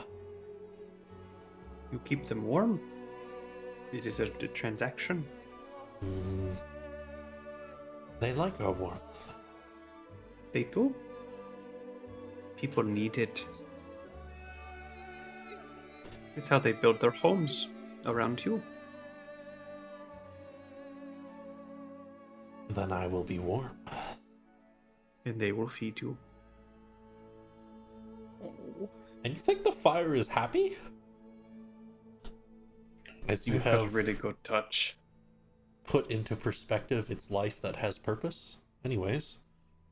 You keep them warm? It is a transaction. They like our warmth. They do. People need it. It's how they build their homes around you. Then I will be warm. And they will feed you. And you think the fire is happy? As you You've got a have really good touch. put into perspective its life that has purpose. Anyways,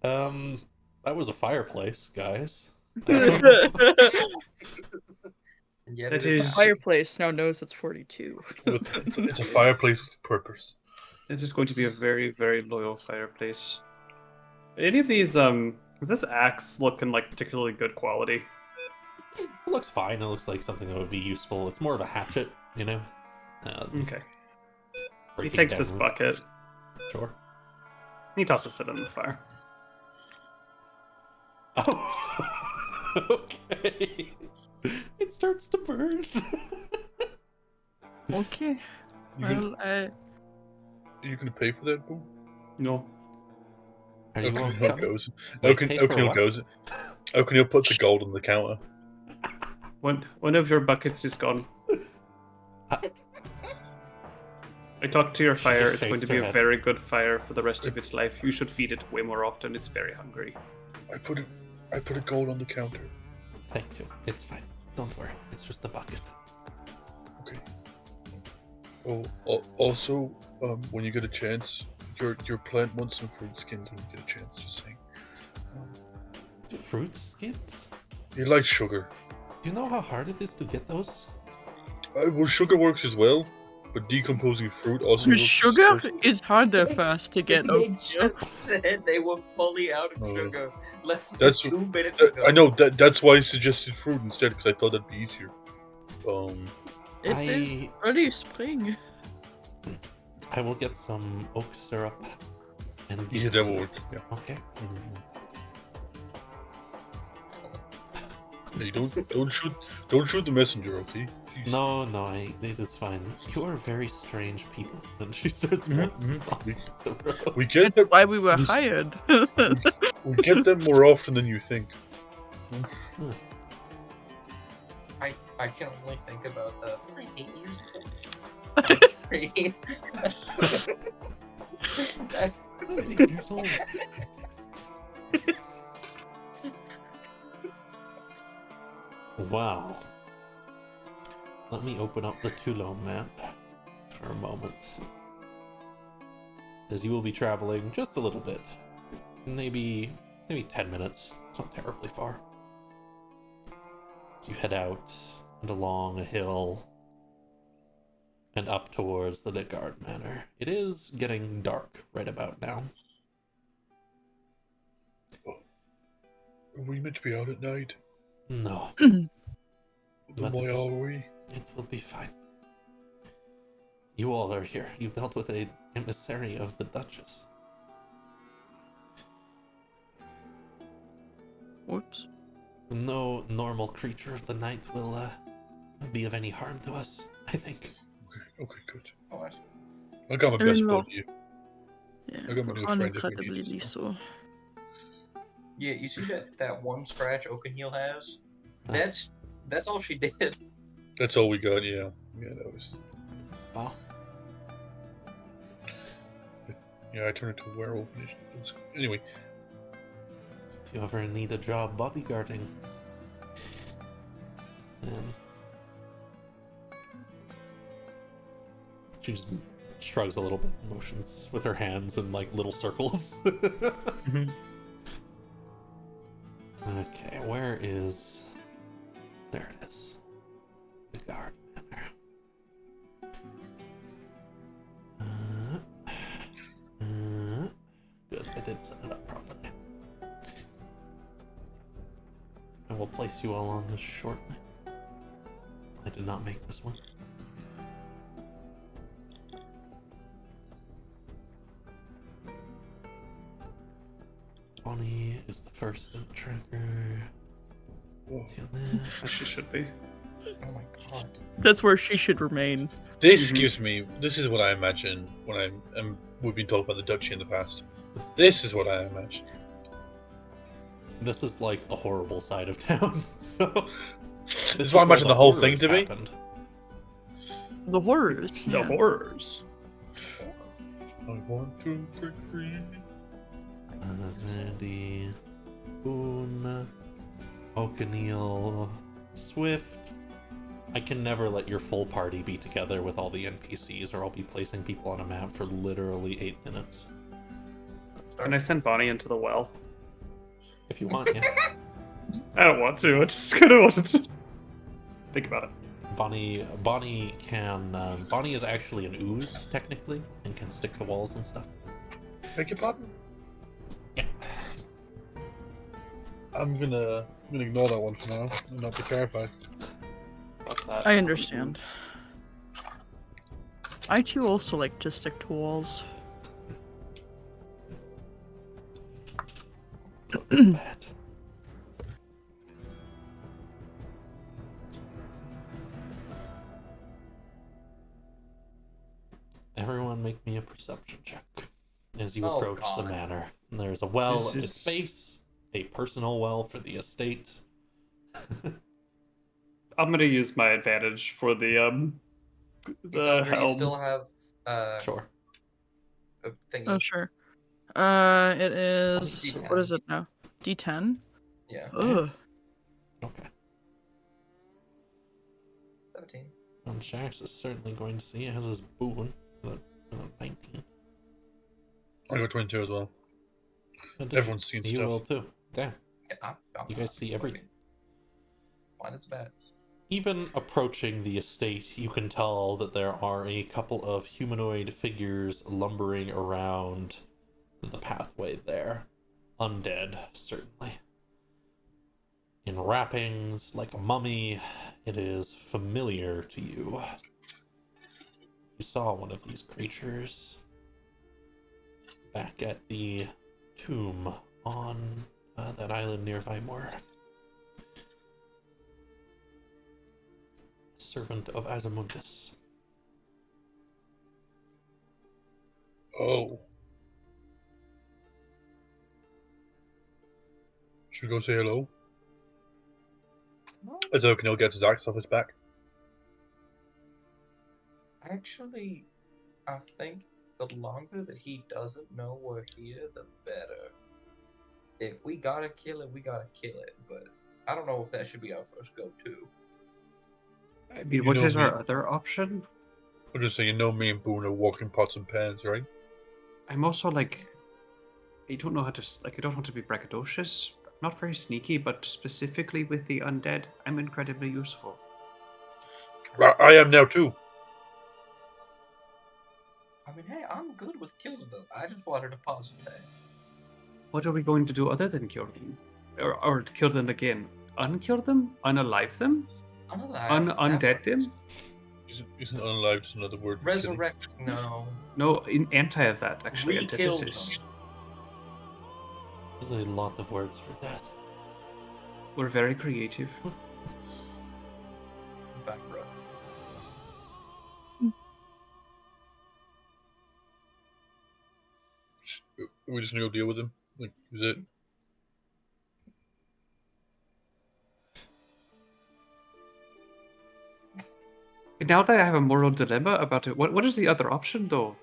that was a fireplace, guys. And yet It it is is- Fireplace now knows it's 42. It's a fireplace with purpose. It is going to be a very, very loyal fireplace. Any of these, does this axe look in like particularly good quality? It looks fine. It looks like something that would be useful. It's more of a hatchet, you know? Okay. He breaking takes down this wood. bucket. Sure. He tosses it in the fire. Oh, okay. It starts to burn. Okay. You Well, are you gonna pay for that, Boo? No. Are you all How coming? goes? Wait, pay for Oakenhill what? goes. Oakenhill puts the gold on the counter. One of your buckets is gone. I talked to your She fire. just It's going shakes to be her a head. very good fire for the rest of its life. You should feed it way more often. It's very hungry. I put a gold on the counter. Thank you. It's fine. Don't worry. It's just a bucket. Okay. Oh, also, when you get a chance, your plant wants some fruit skins when you get a chance. Just saying. Fruit skins? He likes sugar. Do you know how hard it is to get those? Well, sugar works as well, but decomposing fruit also works. sugar is harder for us to get. They just said they were fully out of Oh. sugar less than That's- 2 minutes ago. I know that's why I suggested fruit instead, because I thought that'd be easier. It is early spring. I will get some oak syrup and Yeah, that will work. Yeah. Okay. Hey, don't shoot the messenger, okay? Jeez. No, it's fine. You are very strange people. And she starts walking off the road. We get them. Why we were hired. We get them more often than you think. I can only think about the. I'm 8 years old. That- 8 years old. Wow. Let me open up the Toulome map for a moment. As you will be traveling just a little bit. Maybe 10 minutes. It's not terribly far. As you head out and along a hill and up towards the Ligard Manor. It is getting dark right about now. Are we meant to be out at night? No, Then But- why are we? it will be fine. You all are here. You've dealt with an emissary of the Duchess. Whoops. No normal creature of the night will be of any harm to us, I think. Okay, good. Oh, I see. I got my best no. buddy. Yeah, I got my new friend if we incredibly need it, so. Yeah, you see that one scratch Oakenhill has? Huh. That's all she did. That's all we got. Yeah, that was. Wow. Yeah, I turned into a werewolf. Anyway, If you ever need a job bodyguarding, she just shrugs a little bit, motions with her hands in like little circles. Okay, where is? There it is. The guard manor. Good, I did set it up properly. I will place you all on this shortly. I did not make this one. Bonnie is the first in the tracker. Ettionette. As she should be. Oh my god. That's where she should remain. this gives me. This is what I imagine when we've been talking about the duchy in the past. This is what I imagine. This is like the horrible side of town. So This is what I imagine the whole thing to be. The horrors. The yeah. horrors. I want to break free. Zandy, Boone, O'Neil, Swift. I can never let your full party be together with all the NPCs, or I'll be placing people on a map for literally 8 minutes. Can I send Bonnie into the well? If you want, yeah. I don't want to. I just kind of wanted to think about it. Bonnie is actually an ooze, technically, and can stick to walls and stuff. Beg your pardon? Yeah. I'm gonna ignore that one for now and not be terrified. I understand. I too also like to stick to walls. Bad. Everyone make me a perception check as you approach the manor. And there's a well at its base, a personal well for the estate. I'm gonna use my advantage for the helm. You still have Sure. a thingy. Oh, sure. It is... D10. What is it now? D10? Yeah. Ugh. Okay. 17. And Shax is certainly going to see it has his boon with a 19. I got 22 as well. Everyone's seen You stuff. will too. Damn. Yeah, You guys see everything. Mine is bad. Even approaching the estate, you can tell that there are a couple of humanoid figures lumbering around the pathway there. Undead, certainly. In wrappings, like a mummy, it is familiar to you. You saw one of these creatures back at the tomb on that island near Vimor. Servant of Azamundus. Oh. Should we go say hello? As O'Connell gets his axe off his back. Actually, I think the longer that he doesn't know we're here, the better. If we gotta kill it, we gotta kill it. But I don't know if that should be our first go-to. I mean, what is our other option? I'll just say, you know me and Boone are walking pots and pans, right? I'm also like, I don't know how to, like, I don't want to be braggadocious. Not very sneaky, but specifically with the undead, I'm incredibly useful. I am now too. I mean, hey, I'm good with killing them. I just wanted to pause that. What are we going to do other than kill them? Or kill them again? Unkill them? Unalive them? Unalive. Undead them? Isn't unalive just another word for killing? Resurrect. No. No, anti of that, actually. Re-kill Antithesis. them. There's a lot of words for that. We're very creative. In fact, bro. Are we just gonna go deal with him? Like, is it? Now that I have a moral dilemma about it, what is the other option, though?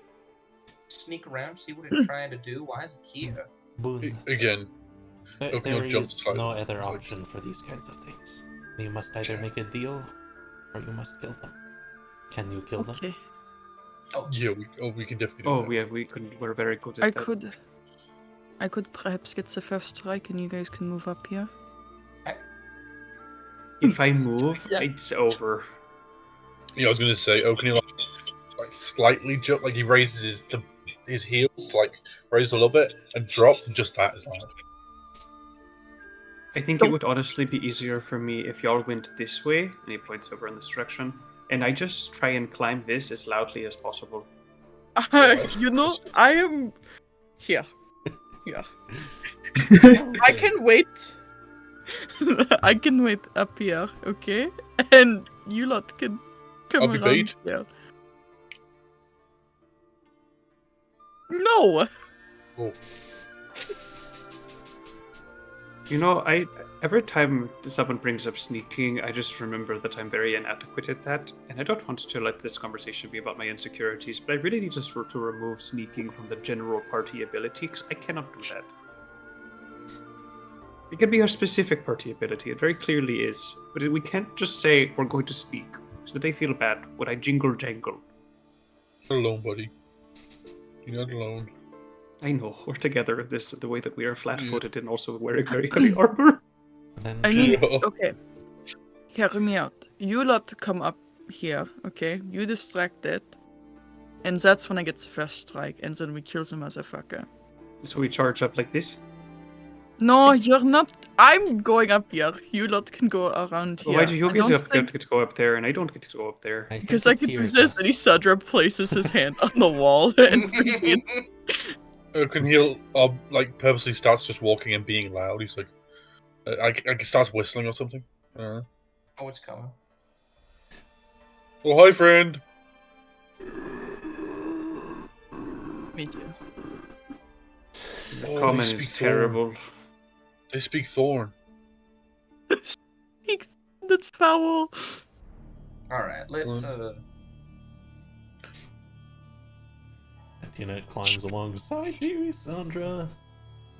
Sneak around, see what it's trying to do. Why is it here? Boon. Again, There jump is slide. no other option for these kinds of things. You must either make a deal, or you must kill them. Can you kill them? Okay. Oh, yeah, we can definitely do Oh, that. we're very good at that. I could perhaps get the first strike and you guys can move up here. If I move, Yeah. it's over. Yeah, I was gonna say, O'Connell like slightly jump, like he raises his heels, like raises a little bit and drops, and just that is loud. I think it would honestly be easier for me if y'all went this way, and he points over in this direction, and I just try and climb this as loudly as possible. You know, I am here. Yeah. I can wait. I can wait up here, okay? And you lot can come I'll be around bait. here. No! Oh. You know, every time someone brings up sneaking, I just remember that I'm very inadequate at that, and I don't want to let this conversation be about my insecurities, but I really need to remove sneaking from the general party ability, because I cannot do that. It can be a specific party ability, it very clearly is, but we can't just say we're going to sneak, because then I feel bad when I jingle jangle. You're alone, buddy. You're not alone. I know, we're together in this, the way that we are flat-footed and also wearing very heavy armor. I mean, Yeah. okay. Hear me out. You lot come up here, okay? You distract it. And that's when I get the first strike, and then we kill the motherfucker. So we charge up like this? No, you're not. I'm going up here. You lot can go around here. Why do you I get don't to think- go up there and I don't get to go up there? Because I can resist, and Ysandra places his hand on the wall and frees me. Can like purposely starts just walking and being loud. He's like, I starts whistling or something. I don't know. Oh, it's coming. Oh, hi, friend. Me too. The Oh, comment they is speak terrible. They speak Thorn. That's foul. Alright, let's Ettionette climbs alongside you, Ysandra.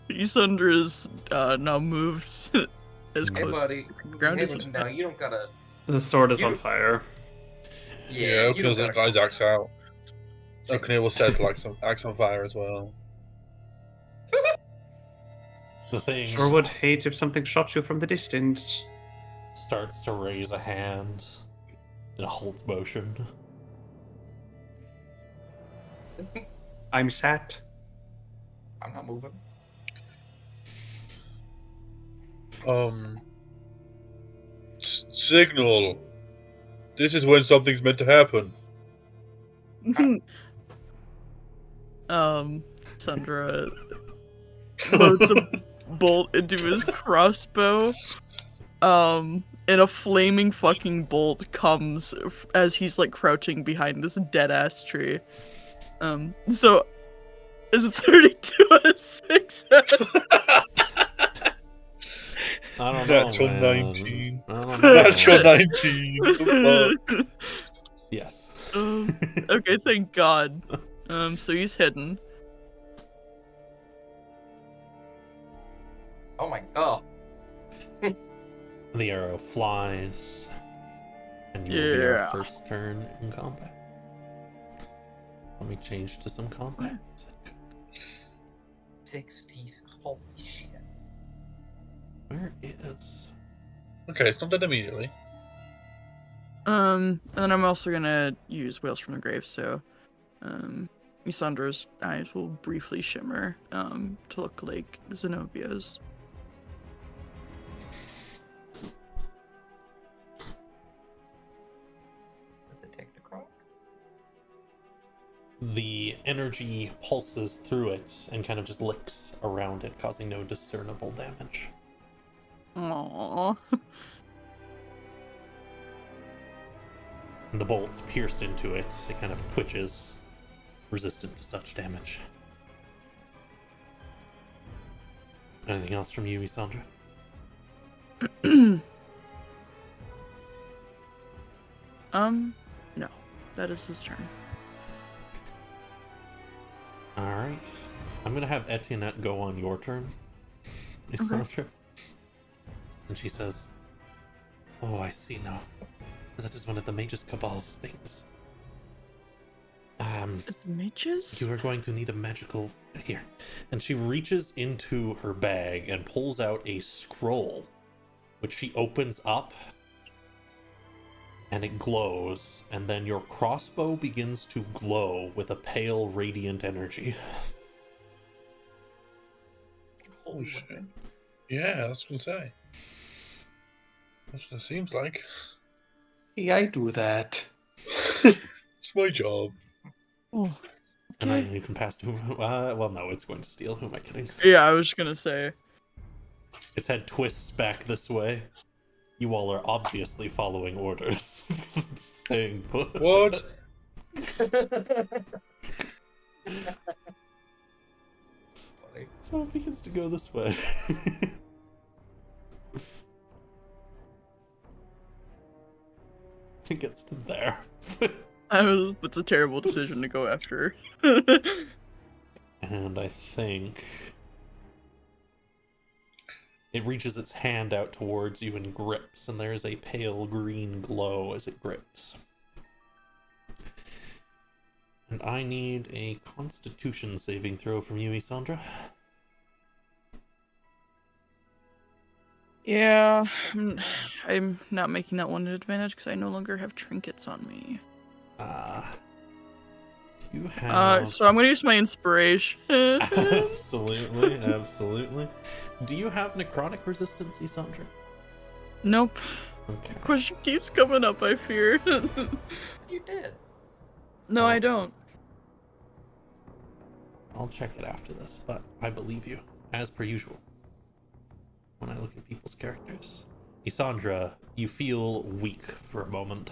Ysandra is now moved as Hey close buddy. to the ground Hey, as listen now, you don't gotta The sword is You- on fire. Yeah, you because don't the gotta guy's axe out. So Kneel says like some axe on fire as well. The thing Sure would hate if something shot you from the distance. starts to raise a hand in a halt motion. I'm sat. I'm not moving. Signal. This is when something's meant to happen. Sandra loads a bolt into his crossbow. And a flaming fucking bolt comes as he's like crouching behind this dead ass tree. So is it 32 out of 6? I don't know. Natural man. 19. I don't know. Natural 19. The fuck? Yes. Okay, thank God. So he's hidden. Oh my god. The arrow flies, and you will be our Yeah. first turn in combat. Let me change to some combat music. 60s. Holy shit. Where is... Okay, it's not dead immediately. And then I'm also gonna use Whales from the Grave, so Ysandra's eyes will briefly shimmer to look like Zenobia's. Does it take the croc? The energy pulses through it and kind of just licks around it, causing no discernible damage. Aww. And the bolt pierced into it, it kind of twitches, resistant to such damage. Anything else from you, Ysandra? No. That is his turn. Alright. I'm gonna have Ettionette go on your turn, Ysandra. And she says, "Oh, I see now. That is one of the Mage's Cabal's things. Is it mages? You are going to need a magical... Here." And she reaches into her bag and pulls out a scroll, which she opens up, and it glows, and then your crossbow begins to glow with a pale, radiant energy. Holy shit. weapon. Yeah, that's what I was gonna say. That's what it seems like. Yeah, I do that. It's my job. Oh, And okay. you can pass to... well, no, it's going to steal. Who am I kidding? Yeah, I was gonna say. Its head twists back this way. You all are obviously following orders. Staying put. What? So it begins to go this way. It gets to there. It's a terrible decision to go after. And I think it reaches its hand out towards you and grips, and there's a pale green glow as it grips. And I need a Constitution saving throw from you, Ysandra. Yeah, I'm not making that one an advantage because I no longer have trinkets on me. You have... So I'm gonna use my inspiration. Absolutely, absolutely. Do you have necrotic resistance, Ysandra? Nope. Okay. Question keeps coming up, I fear. You did. No, I don't. I'll check it after this, but I believe you, as per usual. When I look at people's characters. Ysandra, you feel weak for a moment.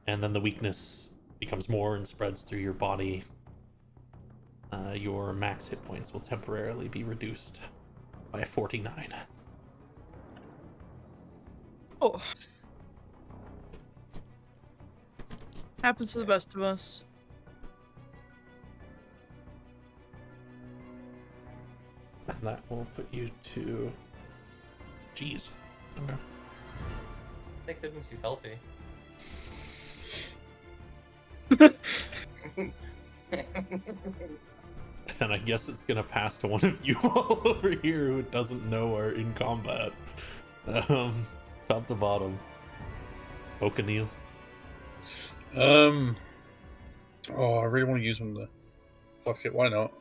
And then the weakness becomes more and spreads through your body. Your max hit points will temporarily be reduced by 49. Oh. Happens to the best of us. And that will put you to... Jeez. Okay. Thank goodness he's healthy. Then I guess it's gonna pass to one of you all over here who doesn't know are in combat. Top to bottom. O'Neil. Oh, I really want to use one there. Fuck it, why not?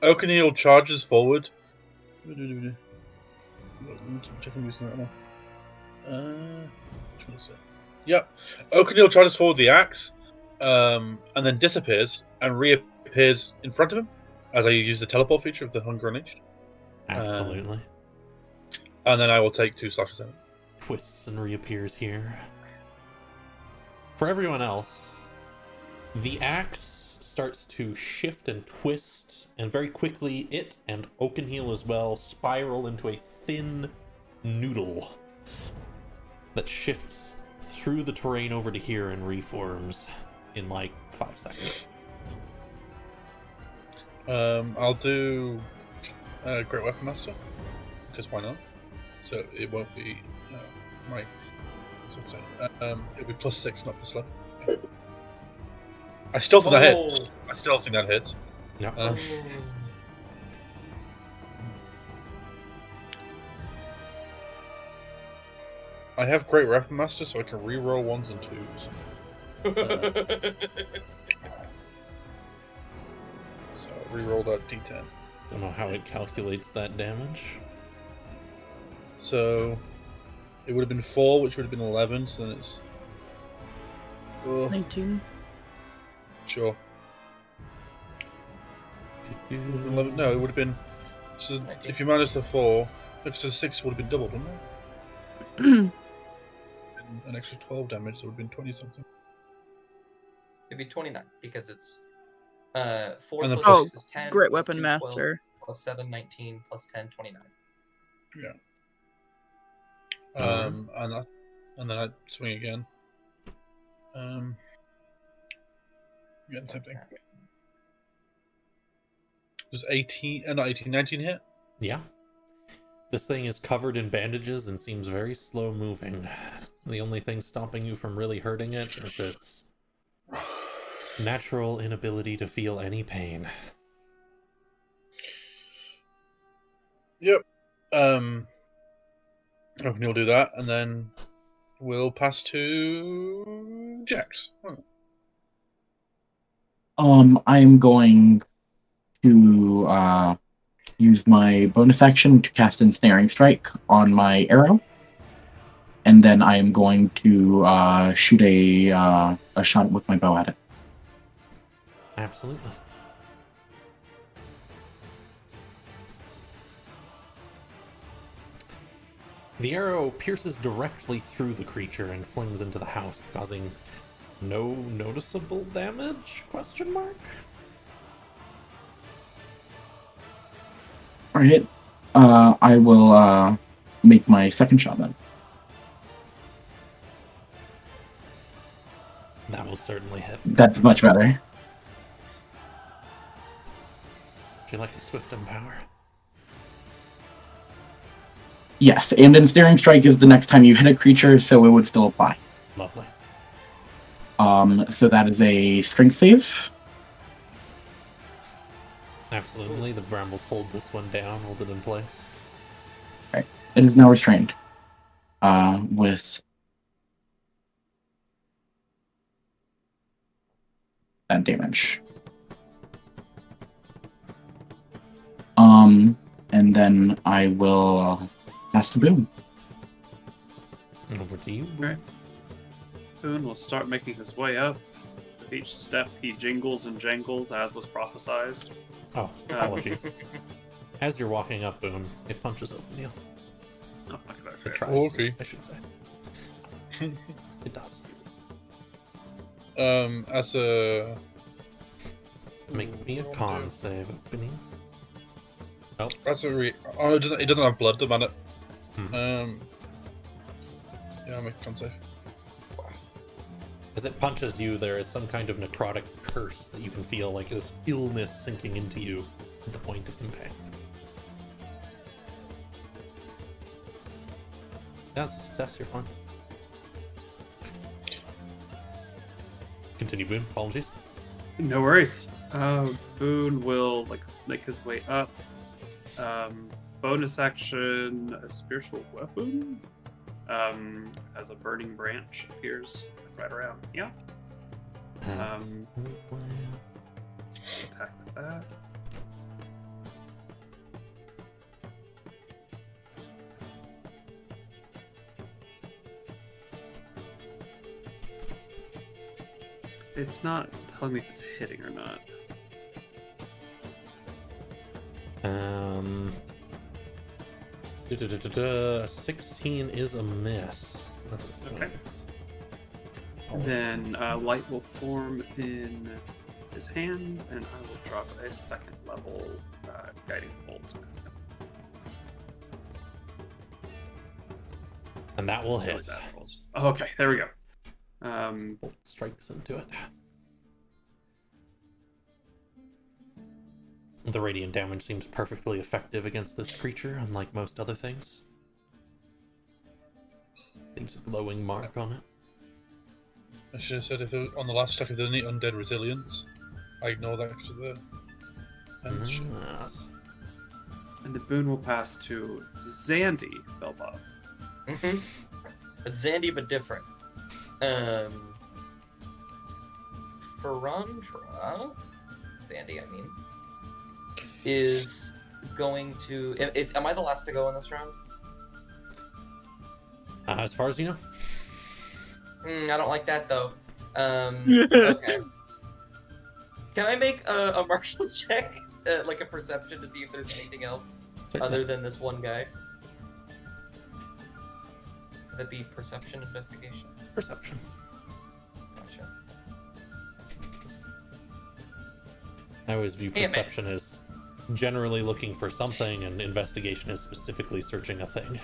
O'Neil charges forward. Checking using that one. Which one is it? Yep. O'Neil charges forward the axe, and then disappears and reappears in front of him as I use the teleport feature of the Hunger Unleashed. Absolutely. And then I will take 2 slashes at him. Twists and reappears here. For everyone else, the axe starts to shift and twist, and very quickly it and Oakenheel as well spiral into a thin noodle that shifts through the terrain over to here and reforms in like 5 seconds. I'll do Great Weapon Master, because why not? So it won't be right. It'll be +6, not +11. Yeah. I still think that hits. I still think that hits. Yeah. I have Great Weapon Master, so I can reroll 1s and 2s. So I'll reroll that D10. Don't know how it calculates that damage. So it would have been 4, which would have been 11. So then it's 19. Sure. 11, no, it would have been. So if you minus the 4, because the 6 would have been doubled, wouldn't it? An extra 12 damage, so it would have been 20 something. It'd be 29 because it's 4 And plus the 6 is 10. Great plus Weapon 2, Master. 12, plus 7, 19, plus 10, 29. Yeah. And then I swing again. Again, same thing. Does 19 hit? Yeah. This thing is covered in bandages and seems very slow moving. The only thing stopping you from really hurting it is its natural inability to feel any pain. Yep. You'll do that, and then we'll pass to Jax. I'm going to use my bonus action to cast Ensnaring Strike on my arrow, and then I am going to shoot a shot with my bow at it. Absolutely. The arrow pierces directly through the creature and flings into the house, causing no noticeable damage? Question mark? Alright, I will make my second shot then. certainly hit. That's much better. Would you like a swift empower? Yes, and ensnaring strike is the next time you hit a creature, so it would still apply. Lovely. So that is a strength save. Absolutely. The brambles hold this one down, hold it in place. Right. It is now restrained. With that damage. And then I will pass to Boone. Over to you. Okay. Boone will start making his way up. With each step, he jingles and jangles, as was prophesized. Oh, apologies. As you're walking up, Boone, it punches Oatmeal. Oh, okay. It tries Okay. to, I should say. It does. As a... Make me a con save, Oatmeal. Oh. That's a oh, it doesn't have blood, doesn't it? Hmm. Yeah, I'll make a con save. As it punches you, there is some kind of necrotic curse that you can feel, like this illness sinking into you at the point of impact. That's a success, you're fine. Continue, Boone. Apologies. No worries. Boone will make his way up. Bonus action, a spiritual weapon. As a burning branch appears right around. Yeah. Attack with that. It's not telling me if it's hitting or not. 16 is a miss. That's a Okay. six. Then light will form in his hand, and I will drop a second level guiding bolt. And that will hit. Oh, okay, there we go. Bolt strikes into it. The radiant damage seems perfectly effective against this creature, unlike most other things. Leaves a glowing mark on it. I should have said on the last check if there's any undead resilience. I ignore that because of the... Yes. And the boon will pass to Zandy Belbob. Mm-hmm. It's Zandy, but different. Ferandra, Zandy, I mean, is going to... Am I the last to go in this round? As far as you know. I don't like that, though. Okay. Can I make a martial check, like a perception, to see if there's anything else other than this one guy? That'd be perception, investigation? Perception. Gotcha. I always view perception as generally looking for something, and investigation is specifically searching a thing.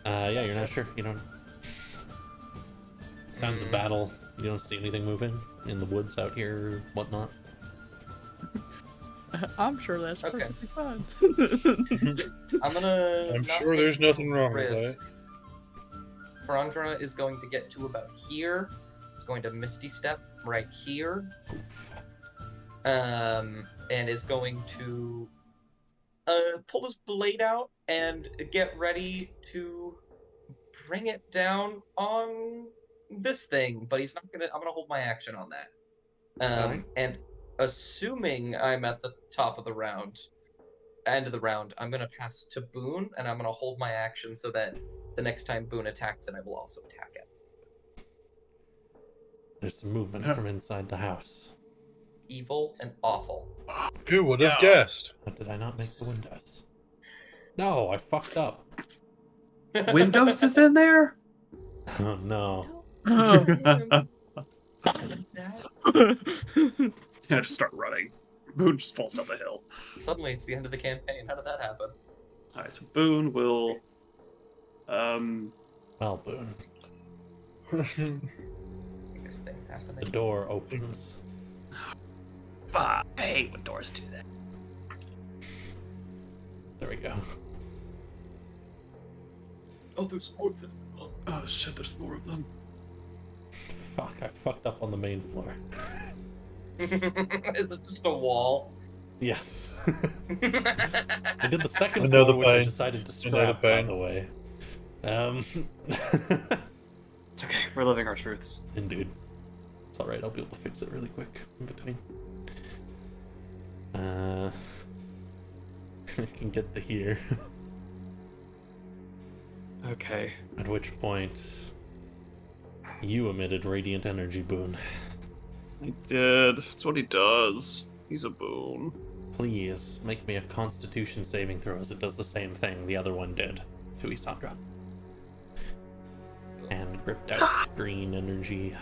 Yeah, you're not sure. You don't... Sounds of battle. You don't see anything moving in the woods out here or whatnot. I'm sure that's perfectly fine. I'm sure there's nothing wrong with that. Ferandra is going to get to about here. It's going to Misty Step right here. And is going to pull his blade out and get ready to bring it down on this thing. But he's not gonna. I'm gonna hold my action on that. And assuming I'm at the top of the round, end of the round, I'm gonna pass to Boone, and I'm gonna hold my action so that the next time Boone attacks it, I will also attack it. There's some movement from inside the house. Evil and awful. Who would have guessed? What, did I not make the windows? No, I fucked up. Windows is in there? Oh no. Yeah, just start running. Boone just falls down the hill. Suddenly, it's the end of the campaign. How did that happen? Alright, so Boone will... Well, Boone. mysterious things happening. The door opens. Fuck, I hate when doors do that. There we go. Oh, there's more of them. Oh shit, there's more of them. Fuck, I fucked up on the main floor. Is it just a wall? Yes. I did the second Another floor, which I pain. decided to Another scrap, by pain. the way. It's okay, we're living our truths. Indeed. It's alright, I'll be able to fix it really quick in between. I can get to here. Okay. At which point, you emitted radiant energy, Boone. I did. It's what he does. He's a boon. Please, make me a constitution saving throw as it does the same thing the other one did to Ysandra. And gripped out green energy.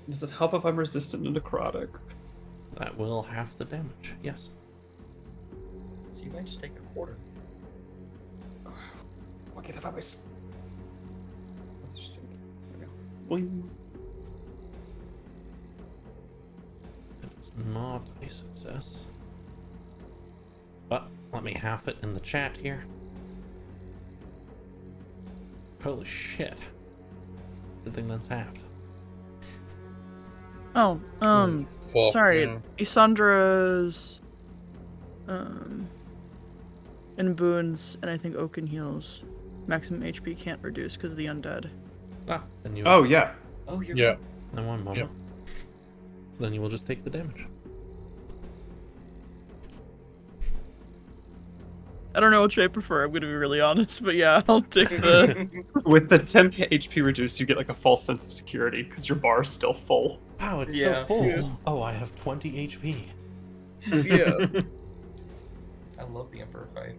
Does it help if I'm resistant to necrotic? That will half the damage, yes. So you might just take a quarter. What if I was... Let's just... There we go. Boing. It's not a success. But let me half it in the chat here. Holy shit. Good thing that's halved. Oh, Fuck, sorry. yeah. Ysandra's, and Boone's, and I think Oakenheel's maximum HP can't reduce because of the undead. Ah, then you. Oh, yeah. Oh, you're Yeah. Then one moment. Then you will just take the damage. I don't know which I prefer, I'm gonna be really honest, but yeah, I'll take the... With the 10 HP reduced, you get like a false sense of security because your bar is still full. Wow, it's Yeah. so full. Yeah. Oh, I have 20 HP. yeah. I love the Emperor fight.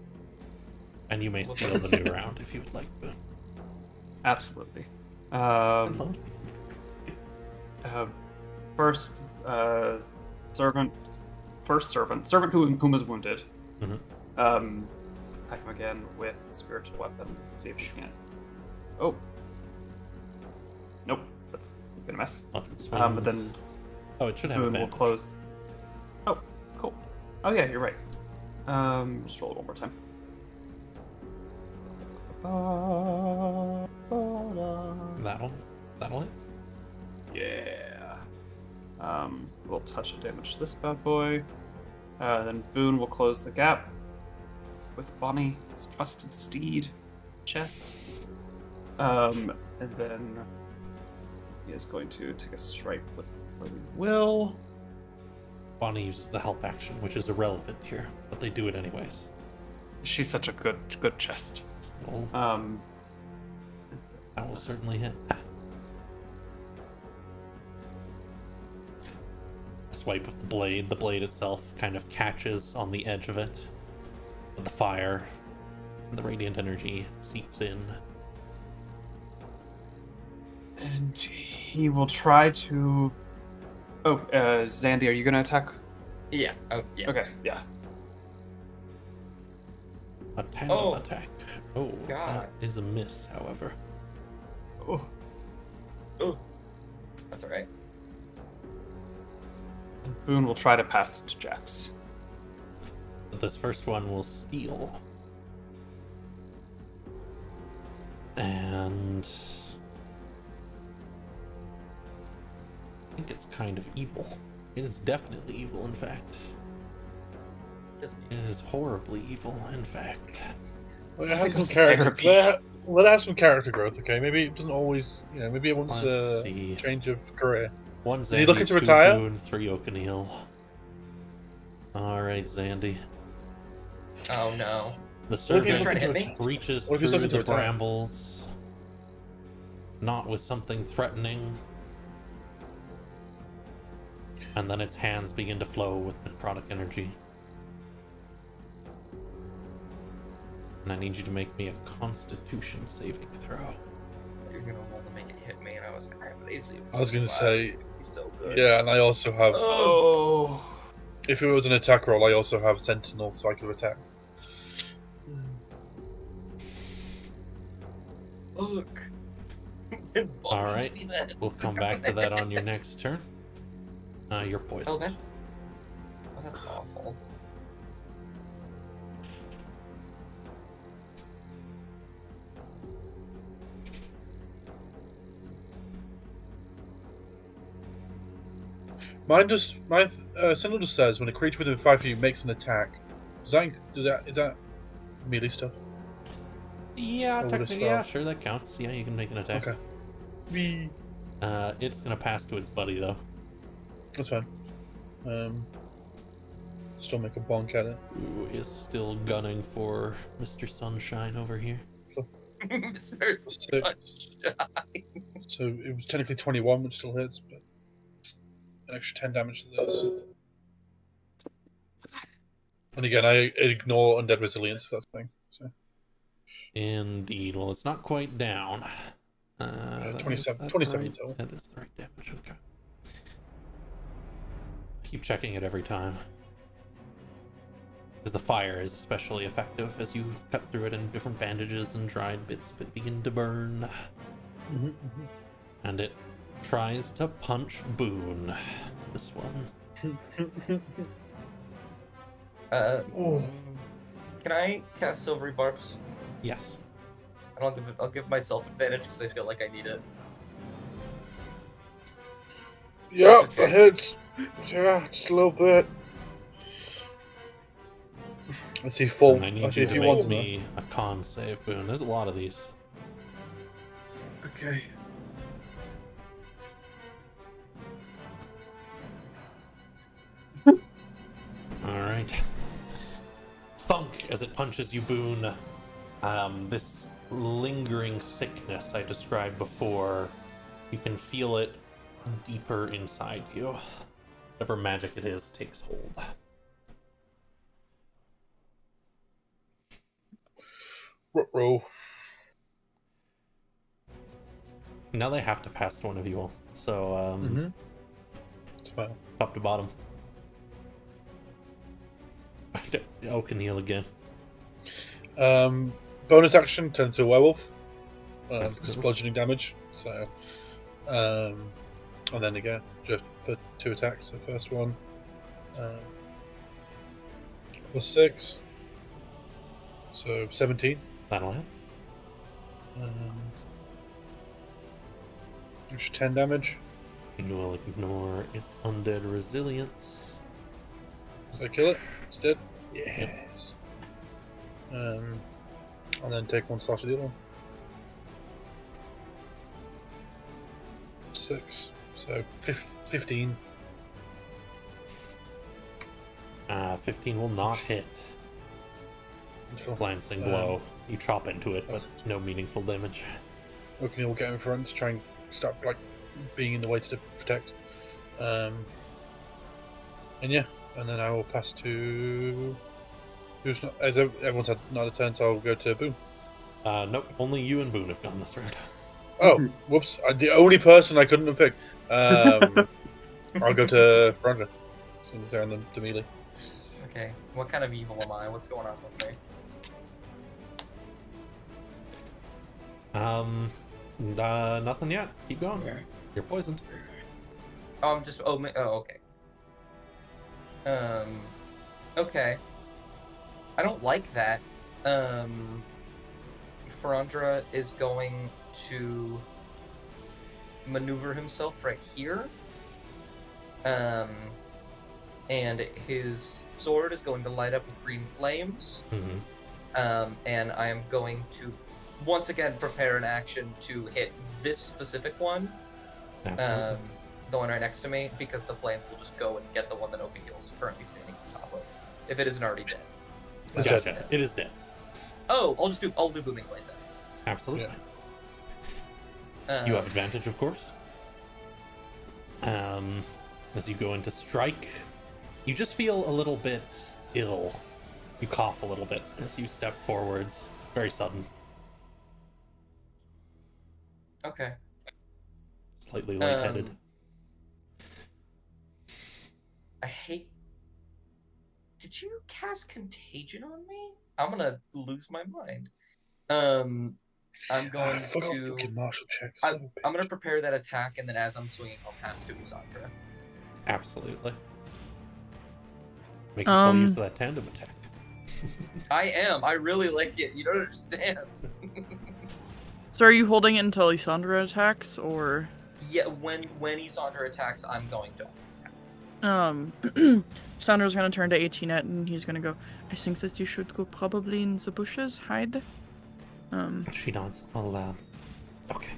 And you may steal the new round if you would like, Boone. Absolutely. First servant whom is wounded. Mhm. Attack him again with spiritual weapon. See if she can. Oh. Nope. That's gonna mess. Weapon swings. But then Oh, it should have Boone will advantage. close. Oh, cool. Oh yeah, you're right. Just roll it one more time. That'll hit. Yeah. We'll touch and damage this bad boy. Then Boone will close the gap with Bonnie, his trusted steed, chest. And then he is going to take a strike with will. Bonnie uses the help action, which is irrelevant here, but they do it anyways. She's such a good chest. So that will certainly hit. Swipe with the blade. The blade itself kind of catches on the edge of it. The fire, the radiant energy seeps in. And he will try to... Oh, Zandy, are you going to attack? Yeah. Oh, yeah. Okay, yeah. A tandem Oh. attack. Oh, God. that is a miss, however. Oh. Oh. That's alright. And Boone will try to pass to Jax. But this first one will steal. And I think it's kind of evil. It is definitely evil, in fact. Doesn't It is horribly evil, in fact. Let it have some it's character. therapy. Let it have some character growth, okay? Maybe it doesn't always, maybe it wants Let's a see. change of career. One Is Zandy, he looking to 2 retire? Boone, 3 Oakenheal. Alright, Zandy. Oh no. The What if he's He's trying servant to hit me? reaches What if he's through looking to the retire? brambles, not with something threatening, and then its hands begin to flow with necrotic energy. And I need you to make me a Constitution saving throw. You're gonna roll to make it hit me, and I was like, I have an AC. I was gonna say, He's still good. yeah, and I also have. Oh. If it was an attack roll, I also have Sentinel, so I could attack. Look. All right, we'll come back to that on your next turn. You're poisoned. That's awful. Sentinel just says when a creature within 5 of you makes an attack, is that melee stuff? Yeah, technically, yeah, sure, that counts. Yeah, you can make an attack. Okay. It's gonna pass to its buddy though. That's fine. Still make a bonk at it. Who is still gunning for Mr. Sunshine over here? Mr. Sunshine. So it was technically 21, which still hits, but an extra 10 damage to this. And again, I ignore undead resilience, that's the thing. So. Indeed. Well, it's not quite down. 27 total. That is the right damage. Okay. Keep checking it every time. Because the fire is especially effective as you cut through it, and different bandages and dried bits of it begin to burn. And it tries to punch Boone. This one. Can I cast Silvery Barbs? Yes. I'll give myself advantage because I feel like I need it. Yeah, okay. It hits. Yeah, just a little bit. Let's see, full. I need you to make me a con save, Boone. There's a lot of these. Okay. Alright. Thunk as it punches you, Boone. This lingering sickness I described before, you can feel it deeper inside you. Whatever magic it is takes hold. Roll. Now they have to pass one of you all. So, Smile. top to bottom. Can heal again. Bonus action, turn to a werewolf. Because bludgeoning damage. So, and then again, just for 2 attacks. The first one, +6, so 17. That'll hit. Extra 10 damage. You will ignore its undead resilience. Does that kill it? It's dead? Yes. And then take 1 slash of the other one. 6. So 15. 15 will not hit. Glancing blow. You chop into it, but no meaningful damage. Okay, we'll get in front to try and stop being in the way to protect. And then I will pass to who's not. As everyone's had another turn, so I'll go to Boone. Nope, only you and Boone have gone this round. Oh, whoops! The only person I couldn't have picked. I'll go to Ysandra, since they're in the melee. Okay, what kind of evil am I? What's going on with me? Nothing yet. Keep going. You're poisoned. Oh, okay. Okay. I don't like that. Ysandra is going to maneuver himself right here. And his sword is going to light up with green flames. And I am going to once again prepare an action to hit this specific one. Absolutely. The one right next to me, because the flames will just go and get the one that Obiel's currently standing on top of, if it isn't already dead. It's Gotcha. dead. It is dead. Oh, I'll do Booming Blade then. Absolutely. You have advantage, of course. As you go into strike, you just feel a little bit ill. You cough a little bit as you step forwards. Very sudden. Okay. Slightly lightheaded. I hate... Did you cast Contagion on me? I'm gonna lose my mind. I'm going Fuck off, to. fucking martial checks. I'm going to prepare that attack, and then as I'm swinging, I'll pass to Ysandra. Absolutely. Making full use of that tandem attack. I am. I really like it. You don't understand. So are you holding it until Ysandra attacks, or? Yeah, when Ysandra attacks, I'm going to also attack. Sandra's gonna turn to Ettionette and he's gonna go, I think that you should go probably in the bushes, hide. She nods. I'll, okay.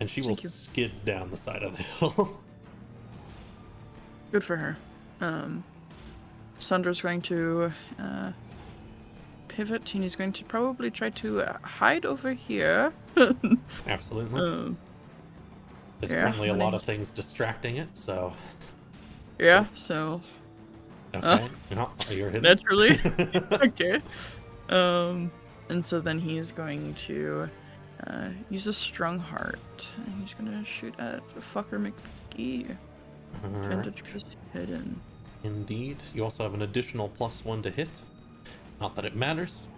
And she will Thank you. skid down the side of the hill. Good for her. Sandra's going to pivot and he's going to probably try to hide over here. Absolutely. There's currently a lot of things distracting it, so... Yeah, so... Okay. No, you're hidden. Naturally. Okay. And so then he's going to use a strong heart. And he's going to shoot at fucker McGee. Advantage is hidden. Indeed. You also have an additional +1 to hit. Not that it matters.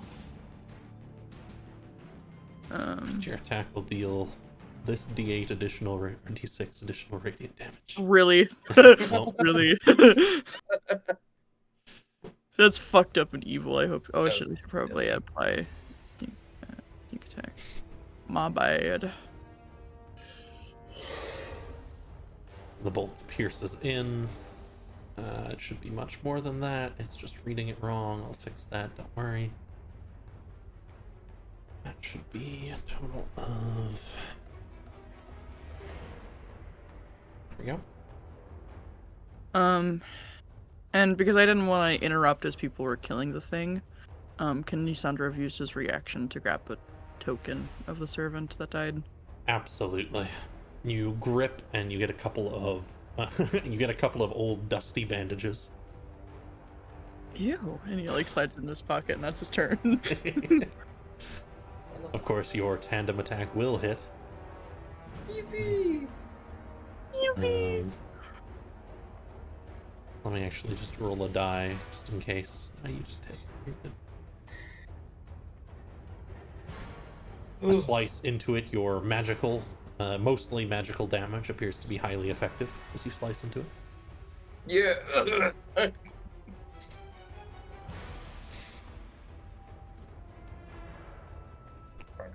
Your attack will deal this D8 additional or D6 additional radiant damage. Really? Well, Really? That's fucked up and evil, I hope. Oh, I should probably apply sneak attack. My bad. the bolt pierces in. It should be much more than that. It's just reading it wrong. I'll fix that, don't worry. That should be a total of... There we go. And because I didn't want to interrupt as people were killing the thing, can Ysandra have used his reaction to grab a token of the servant that died? Absolutely. You grip and you get a couple of old dusty bandages. Ew. And he like slides in his pocket and that's his turn. Of course, your tandem attack will hit. Yippee! Let me actually just roll a die, just in case. You just hit. You're good. A slice into it, your magical, mostly magical damage appears to be highly effective as you slice into it. Yeah. I'm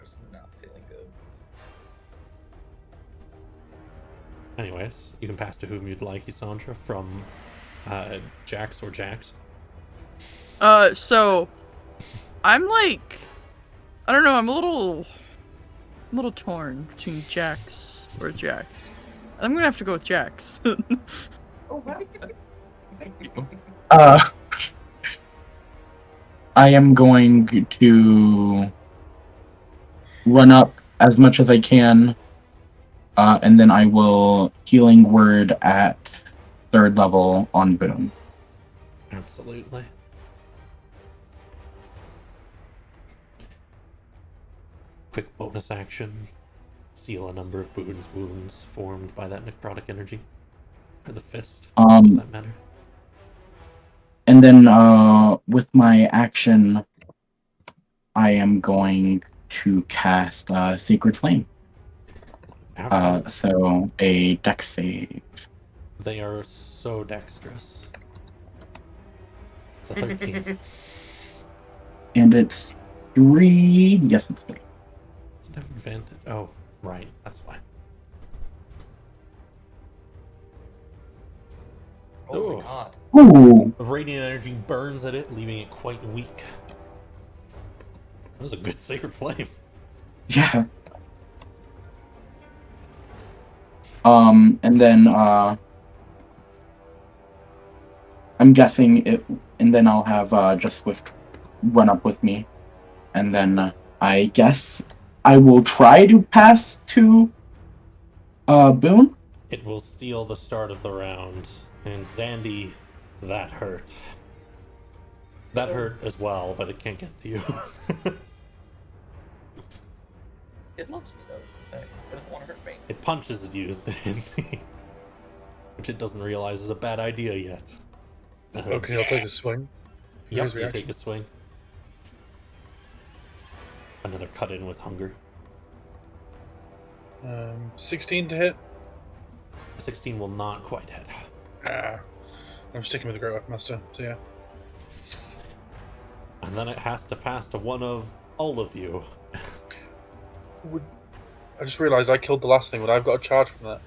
just not feeling good. Anyways, you can pass to whom you'd like, Ysandra, from Jax or Jax. So I'm like, I don't know, I'm a little torn between Jax or Jax. I'm gonna have to go with Jax. Oh, right. I am going to run up as much as I can, and then I will healing word at 3rd level on Boom. Absolutely. Quick bonus action. Seal a number of Boon's wounds formed by that necrotic energy. Or the fist, for that matter. And then with my action, I am going to cast Sacred Flame. Absolutely. So a dex save. They are so dexterous. It's a 13. And it's 3. Yes, it's 3. Does it have advantage? Oh, right. That's why. Oh my god. Ooh. Radiant energy burns at it, leaving it quite weak. That was a good Sacred Flame. Yeah. And then I'm guessing it, and then I'll have Just Swift run up with me, and then I guess I will try to pass to Boone. It will steal the start of the round, and Zandy, that hurt. That hurt as well, but it can't get to you. It loves me though, is the thing. It doesn't want to hurt me. It punches at you, Zandy, which it doesn't realize is a bad idea yet. Okay, I'll take a swing. Yep, His you reaction. take a swing. Another cut in with hunger. 16 to hit. 16 will not quite hit. I'm sticking with the Great Weapon Master, so yeah. And then it has to pass to one of all of you. I just realised I killed the last thing. Would I have got a charge from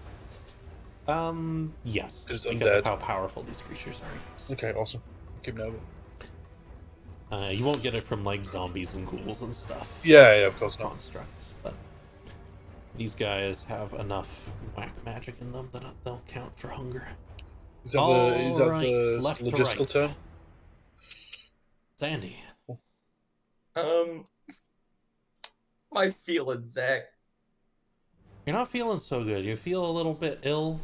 that? Yes. Because because of how powerful these creatures are. Yes. Okay, awesome. Keep note of it. You won't get it from like zombies and ghouls and stuff. Yeah, of course not. Constructs, but these guys have enough whack magic in them that they'll count for hunger. Is that the left to logistical right. term? Sandy. My feelings, Zach. You're not feeling so good. You feel a little bit ill.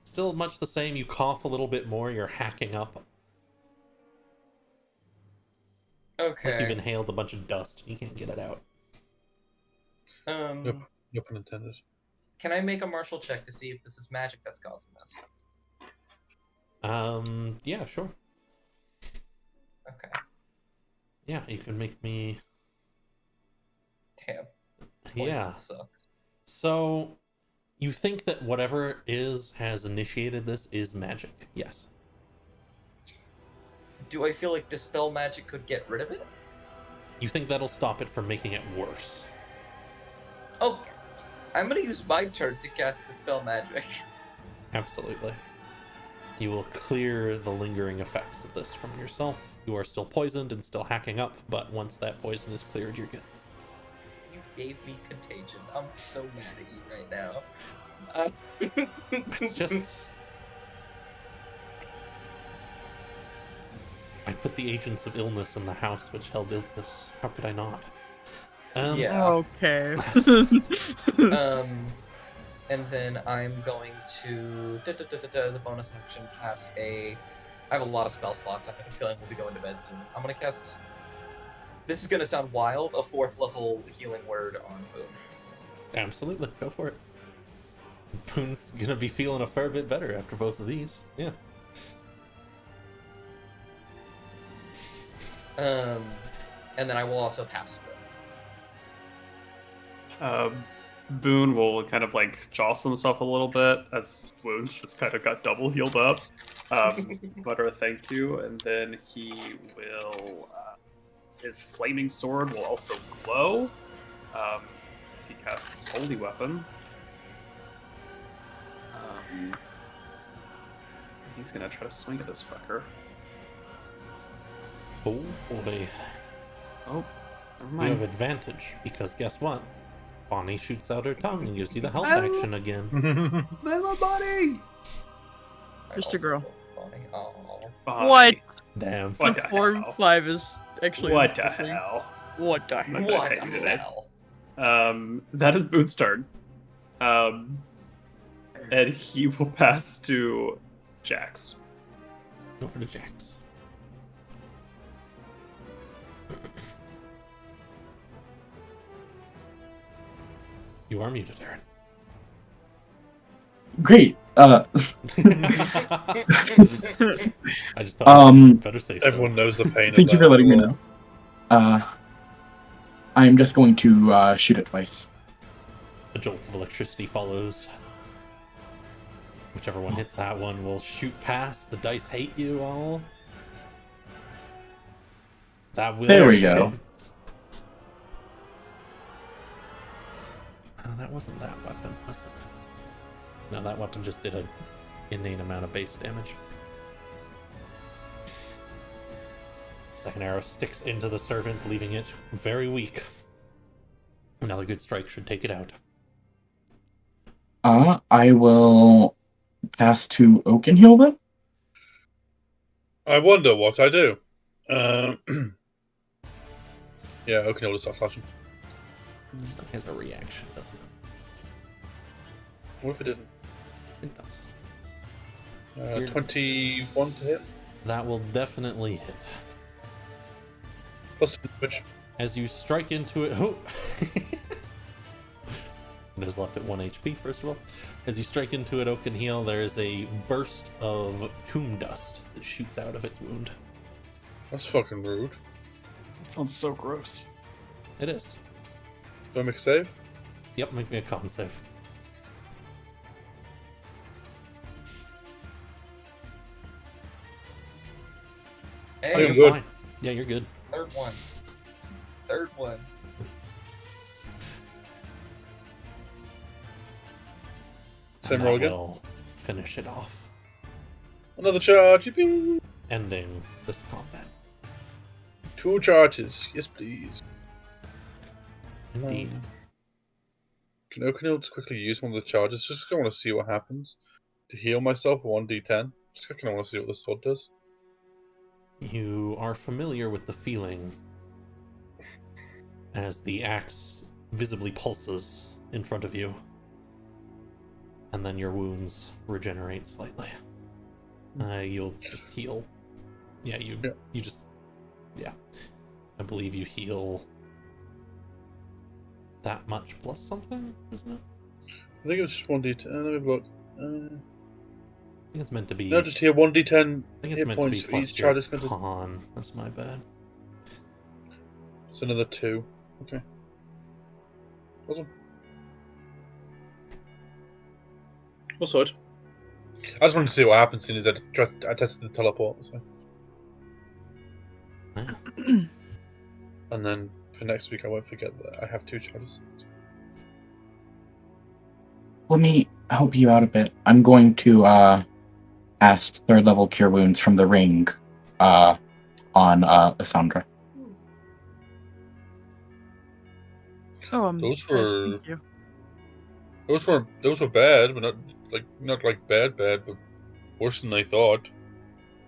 Still much the same. You cough a little bit more. You're hacking up. Okay. Like you've inhaled a bunch of dust and you can't get it out. No pun intended. Can I make a martial check to see if this is magic that's causing this? Yeah, sure. Okay. Yeah, you can make me... Damn. Yeah. Sucks. So, you think that whatever has initiated this is magic? Yes. Do I feel like Dispel Magic could get rid of it? You think that'll stop it from making it worse? Okay. I'm gonna use my turn to cast Dispel Magic. Absolutely. You will clear the lingering effects of this from yourself. You are still poisoned and still hacking up, but once that poison is cleared, you're good. You gave me contagion. I'm so mad at you right now. It's just... I put the agents of illness in the house which held illness. How could I not? Yeah. Okay. And then I'm going to, as a bonus action, cast I have a lot of spell slots. I have a feeling we'll be going to bed soon. I'm going to cast... This is going to sound wild, a 4th level healing word on Boone. Absolutely, go for it. Boone's going to be feeling a fair bit better after both of these. Yeah. And then I will also pass it. Boone will kind of like jostle himself a little bit as his wounds just kind of got double healed up. Mutter a thank you, and then he will. His flaming sword will also glow. He casts Holy Weapon. He's gonna try to swing at this fucker. Oh boy. Oh, never You mind. have advantage, because guess what? Bonnie shoots out her tongue and gives you the help action again. Little buddy! Just a girl. Funny. Oh. What? Damn. What The the 4 hell? 5 is actually. What the interesting. hell? What the I'm hell? not gonna What take you the today. hell? That is Boone's turn. And he will pass to Jax. Over to Jax. You are muted, Aaron. Great. I just thought I'd better say so. Everyone knows the pain. Thank you for letting me know. I'm just going to shoot it twice. A jolt of electricity follows. Whichever one hits that one will shoot past. The dice hate you all. That will. There we go. Oh, that wasn't that weapon, was it? No, that weapon just did an inane amount of base damage. Second arrow sticks into the servant, leaving it very weak. Another good strike should take it out. I will pass to Oakenhill then. I wonder what I do. Yeah, Oakenhill just starts slashing. This has a reaction, doesn't it? What if it didn't? It does. 21 to hit. That will definitely hit. Plus 2 damage. As you strike into it... Oh! It is left at 1 HP, first of all. As you strike into it, Oakenhill, there is a burst of tomb dust that shoots out of its wound. That's fucking rude. That sounds so gross. It is. Do I make a save? Yep, make me a con save. I Hey, am good. Fine. Yeah, you're good. third one. Third one. Same And roll that again. will finish it off, Another charge. Yippee! ending this combat. 2 charges. Yes, please. Indeed. Can I just quickly use one of the charges? Just 'cause I want to see what happens. To heal myself, 1d10. Just kind of want to see what the sword does. You are familiar with the feeling as the axe visibly pulses in front of you, and then your wounds regenerate slightly. You'll just heal. Yeah, you just, yeah. I believe you heal that much plus something, isn't it? I think it was just 1d10. Let me have a look. I think it's meant to be. No, just heal 1d10 I think it's hit meant to be points for plus each your charge. It's con. That's my bad. another 2. Okay. Awesome. Also, I just wanted to see what happens as soon as I tested the teleport. So. Yeah. And then for next week, I won't forget that I have 2 charges. Let me help you out a bit. I'm going to cast 3rd level Cure Wounds from the ring on Ysandra. Oh, Those yes, were- thank you. Those were bad, but not like bad, but worse than I thought.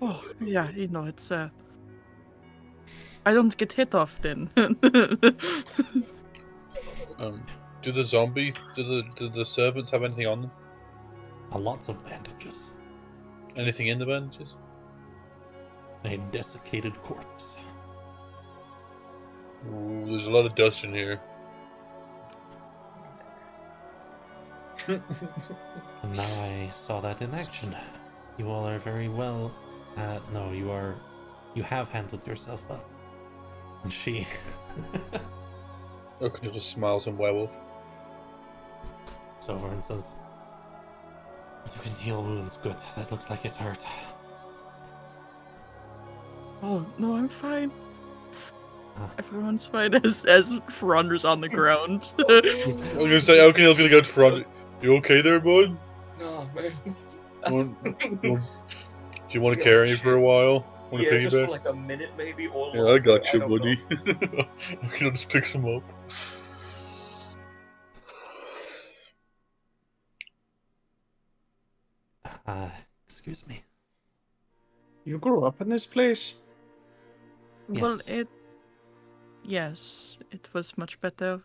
Oh, yeah, you know, it's I don't get hit often. Do the zombies, do the servants have anything on them? Lots of bandages. Anything in the bandages? A desiccated corpse. Ooh, there's a lot of dust in here. And now I saw that in action. You all are very well. No, you have handled yourself well. And she Oakenhill just smiles and werewolf. looks over and says, "You can heal wounds. Good. That looked like it hurt." Oh, no, I'm fine. Huh. Everyone's fine as Fronder's on the ground. I was gonna say Oakenhill's gonna go to front. You okay there, bud? Oh, man. Do you want to carry me for a while? Want to Yeah, just for piggyback? like a minute maybe, or Yeah, I longer, got you, don't know. buddy. Oakenhill just picks him up. Excuse me. You grew up in this place? Well, Yes. Yes, it was much better.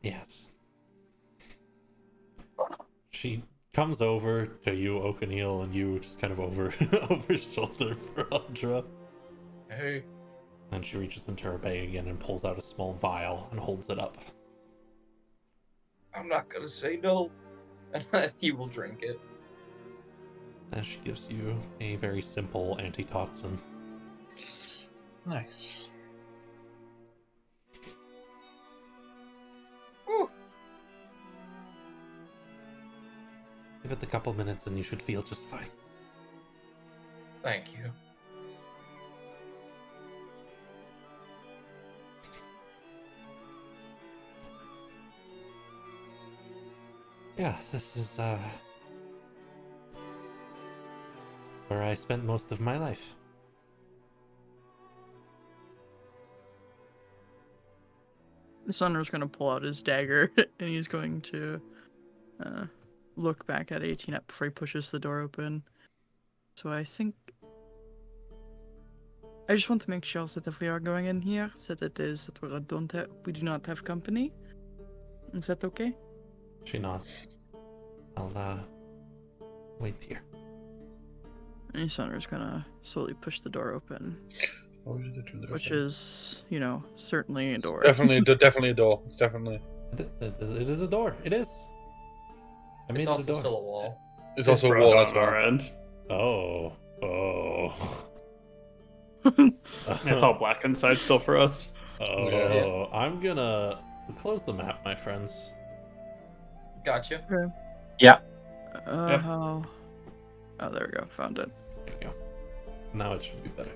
Yes. She comes over to you, Oakenhill, and you just kind of over over his shoulder for Andra. Hey, And she reaches into her bag again and pulls out a small vial and holds it up. I'm not gonna say no. He will drink it. And she gives you a very simple antitoxin. Nice. Whew. Give it a couple minutes and you should feel just fine. Thank you. Yeah, this is where I spent most of my life. Ysandre's gonna pull out his dagger and he's going to look back at Ettionette before he pushes the door open. So I think I just want to make sure that if we are going in here, that it is that we do not have company. Is that okay? She nods. I'll wait here. And Ysandre's gonna slowly push the door open, What was it doing there? which is, you know, certainly a door. definitely a door. It's definitely. It is a door. It is. I made It's it a also door. still a wall. It's also a wall as on our well. end. Oh. It's all black inside still for us. Oh, Yeah. I'm gonna close the map, my friends. Gotcha. Okay. Yeah. Yep. Oh, there we go. Found it. There we go. Now it should be better.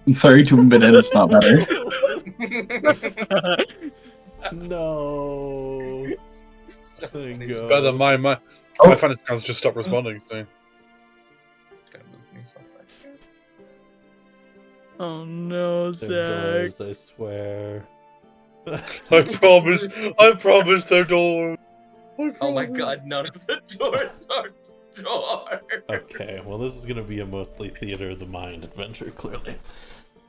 I'm sorry to admit it, it's not better. No. So Thank funny. God. Better than my Oh. finance accounts just stopped responding. So. It's gonna move me so far. Oh no, They're Zach. doors, I swear. I promise they're doors. Oh my god, none of the doors are doors. Okay, well this is gonna be a mostly theater of the mind adventure, clearly.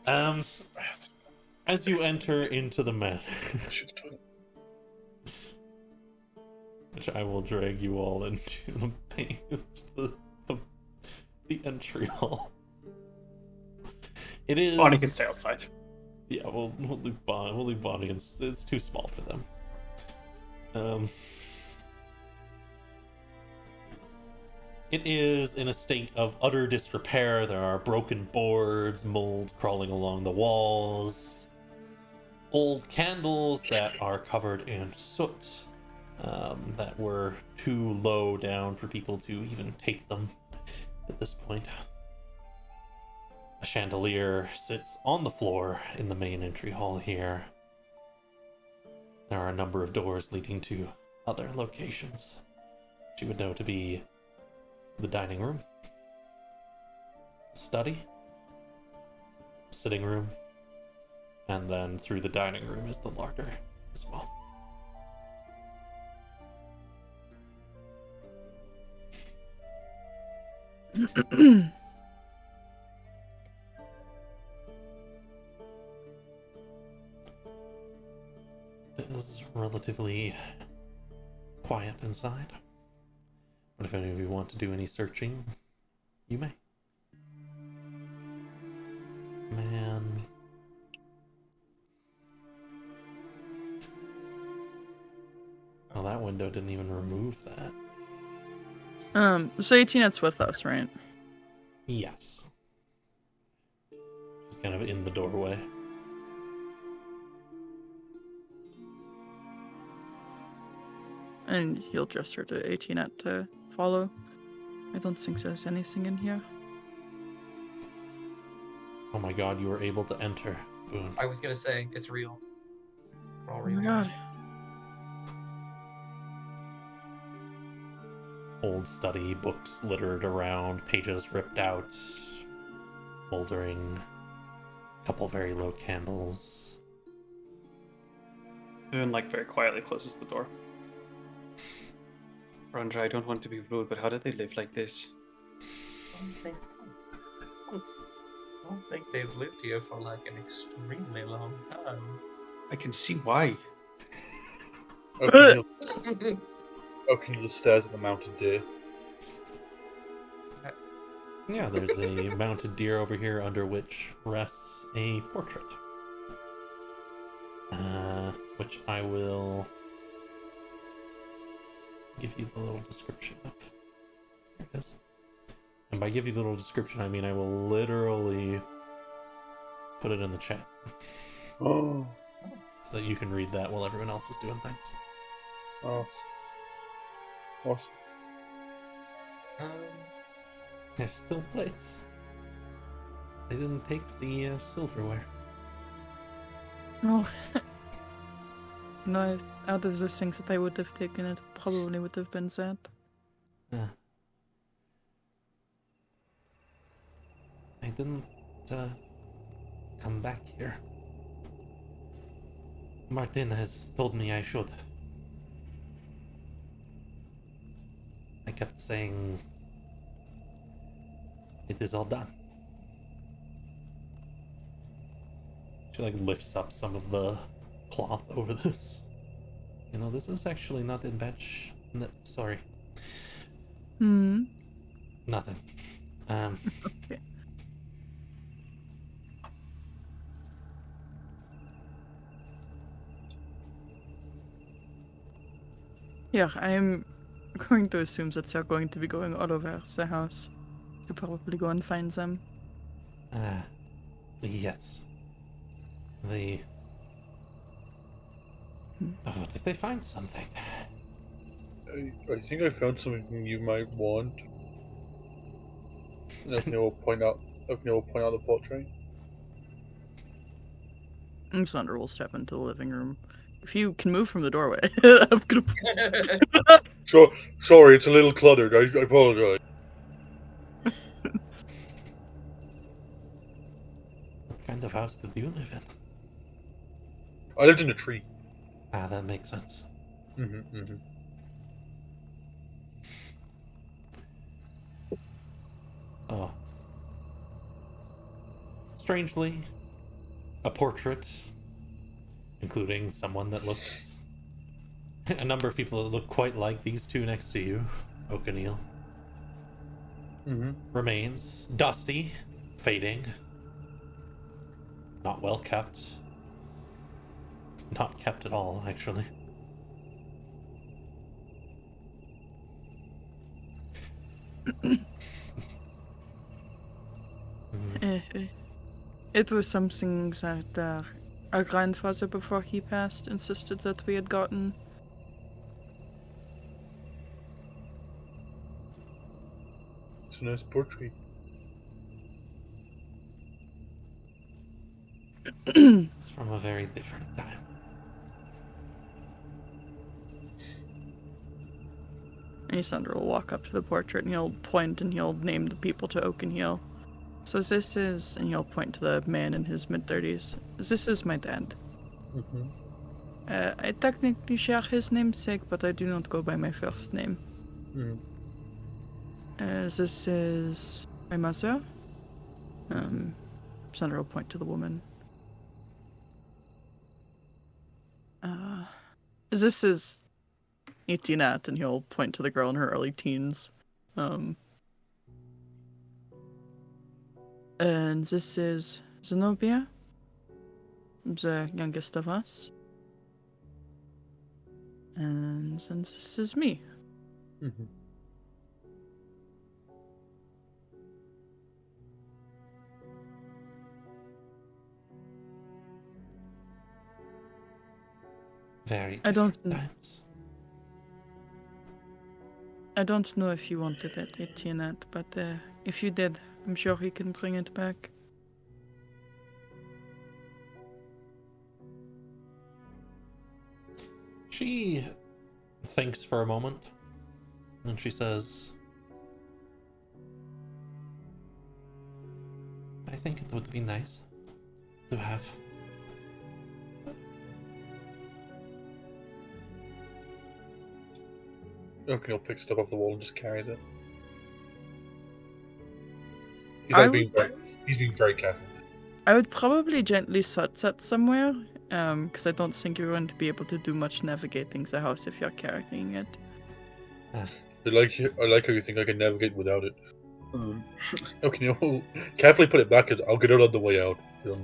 As you enter into the manor, which I will drag you all into the entry hall. It is. Bonnie can stay outside. Yeah, we'll leave Bonnie. It's too small for them. It is in a state of utter disrepair. There are broken boards, mold crawling along the walls, old candles that are covered in soot, that were too low down for people to even take them at this point. A chandelier sits on the floor in the main entry hall here. There are a number of doors leading to other locations, which you would know to be the dining room, study, sitting room, and then through the dining room is the larder as well. It is relatively quiet inside. But if any of you want to do any searching, you may. Man. Oh, that window didn't even remove that. So Ettionette's with us, right? Yes. She's kind of in the doorway. And you'll gesture to Ettionette to follow. I don't think there's anything in here. Oh my god, you were able to enter, Boone. I was gonna say, it's real. We're all Oh real. my god. Old study, books littered around, pages ripped out, moldering, a couple very low candles. And very quietly closes the door. Randra, I don't want to be rude, but how did they live like this? I don't think they've lived here for an extremely long time. I can see why. Open to the stairs of the mounted deer. Yeah, there's a mounted deer over here under which rests a portrait. Which I will give you the little description of. Here it is. And by give you the little description, I mean I will literally put it in the chat. Oh. So that you can read that while everyone else is doing things. Oh. Awesome. There's still plates. They didn't take the silverware. No. No, out of the things that I would have taken, it probably would have been that. I didn't come back here. Martin has told me I should. I kept saying it is all done. She lifts up some of the cloth over this. You know, this is actually not in bad sorry. Nothing. Okay. Yeah, I'm going to assume that they're going to be going all over the house. To probably go and find them. Yes. Oh, did they find something? I think I found something you might want. Ysandra will point out the portrait. Ysandra will step into the living room. If you can move from the doorway, I'm gonna. Sorry, it's a little cluttered. I apologize. What kind of house did you live in? I lived in a tree. That makes sense. Oh. Strangely, a portrait, including someone that looks... a number of people that look quite like these two next to you, O'Connell. Remains dusty, fading, not well kept. Not kept at all, actually. It was something that our grandfather, before he passed, insisted that we had gotten. It's a nice portrait. It's from a very different time. Ysandra will walk up to the portrait and he'll point and he'll name the people to Oakenhill. So this is, and he'll point to the man in his mid-30s. This is my dad. I technically share his namesake, but I do not go by my first name. This is my mother. Ysandra will point to the woman. This is Ettionette, and he'll point to the girl in her early teens. And this is Zenobia, the youngest of us. And then this is me. Very I don't times. I don't know if you wanted it, Ettionette, but if you did, I'm sure he can bring it back. She thinks for a moment, and she says, I think it would be nice to have. O'Connell picks it up off the wall and just carries it. He's being very careful. I would probably gently set that somewhere, because I don't think you're going to be able to do much navigating the house if you're carrying it. I like how you think I can navigate without it. O'Connell, carefully put it back. I'll get it on the way out. So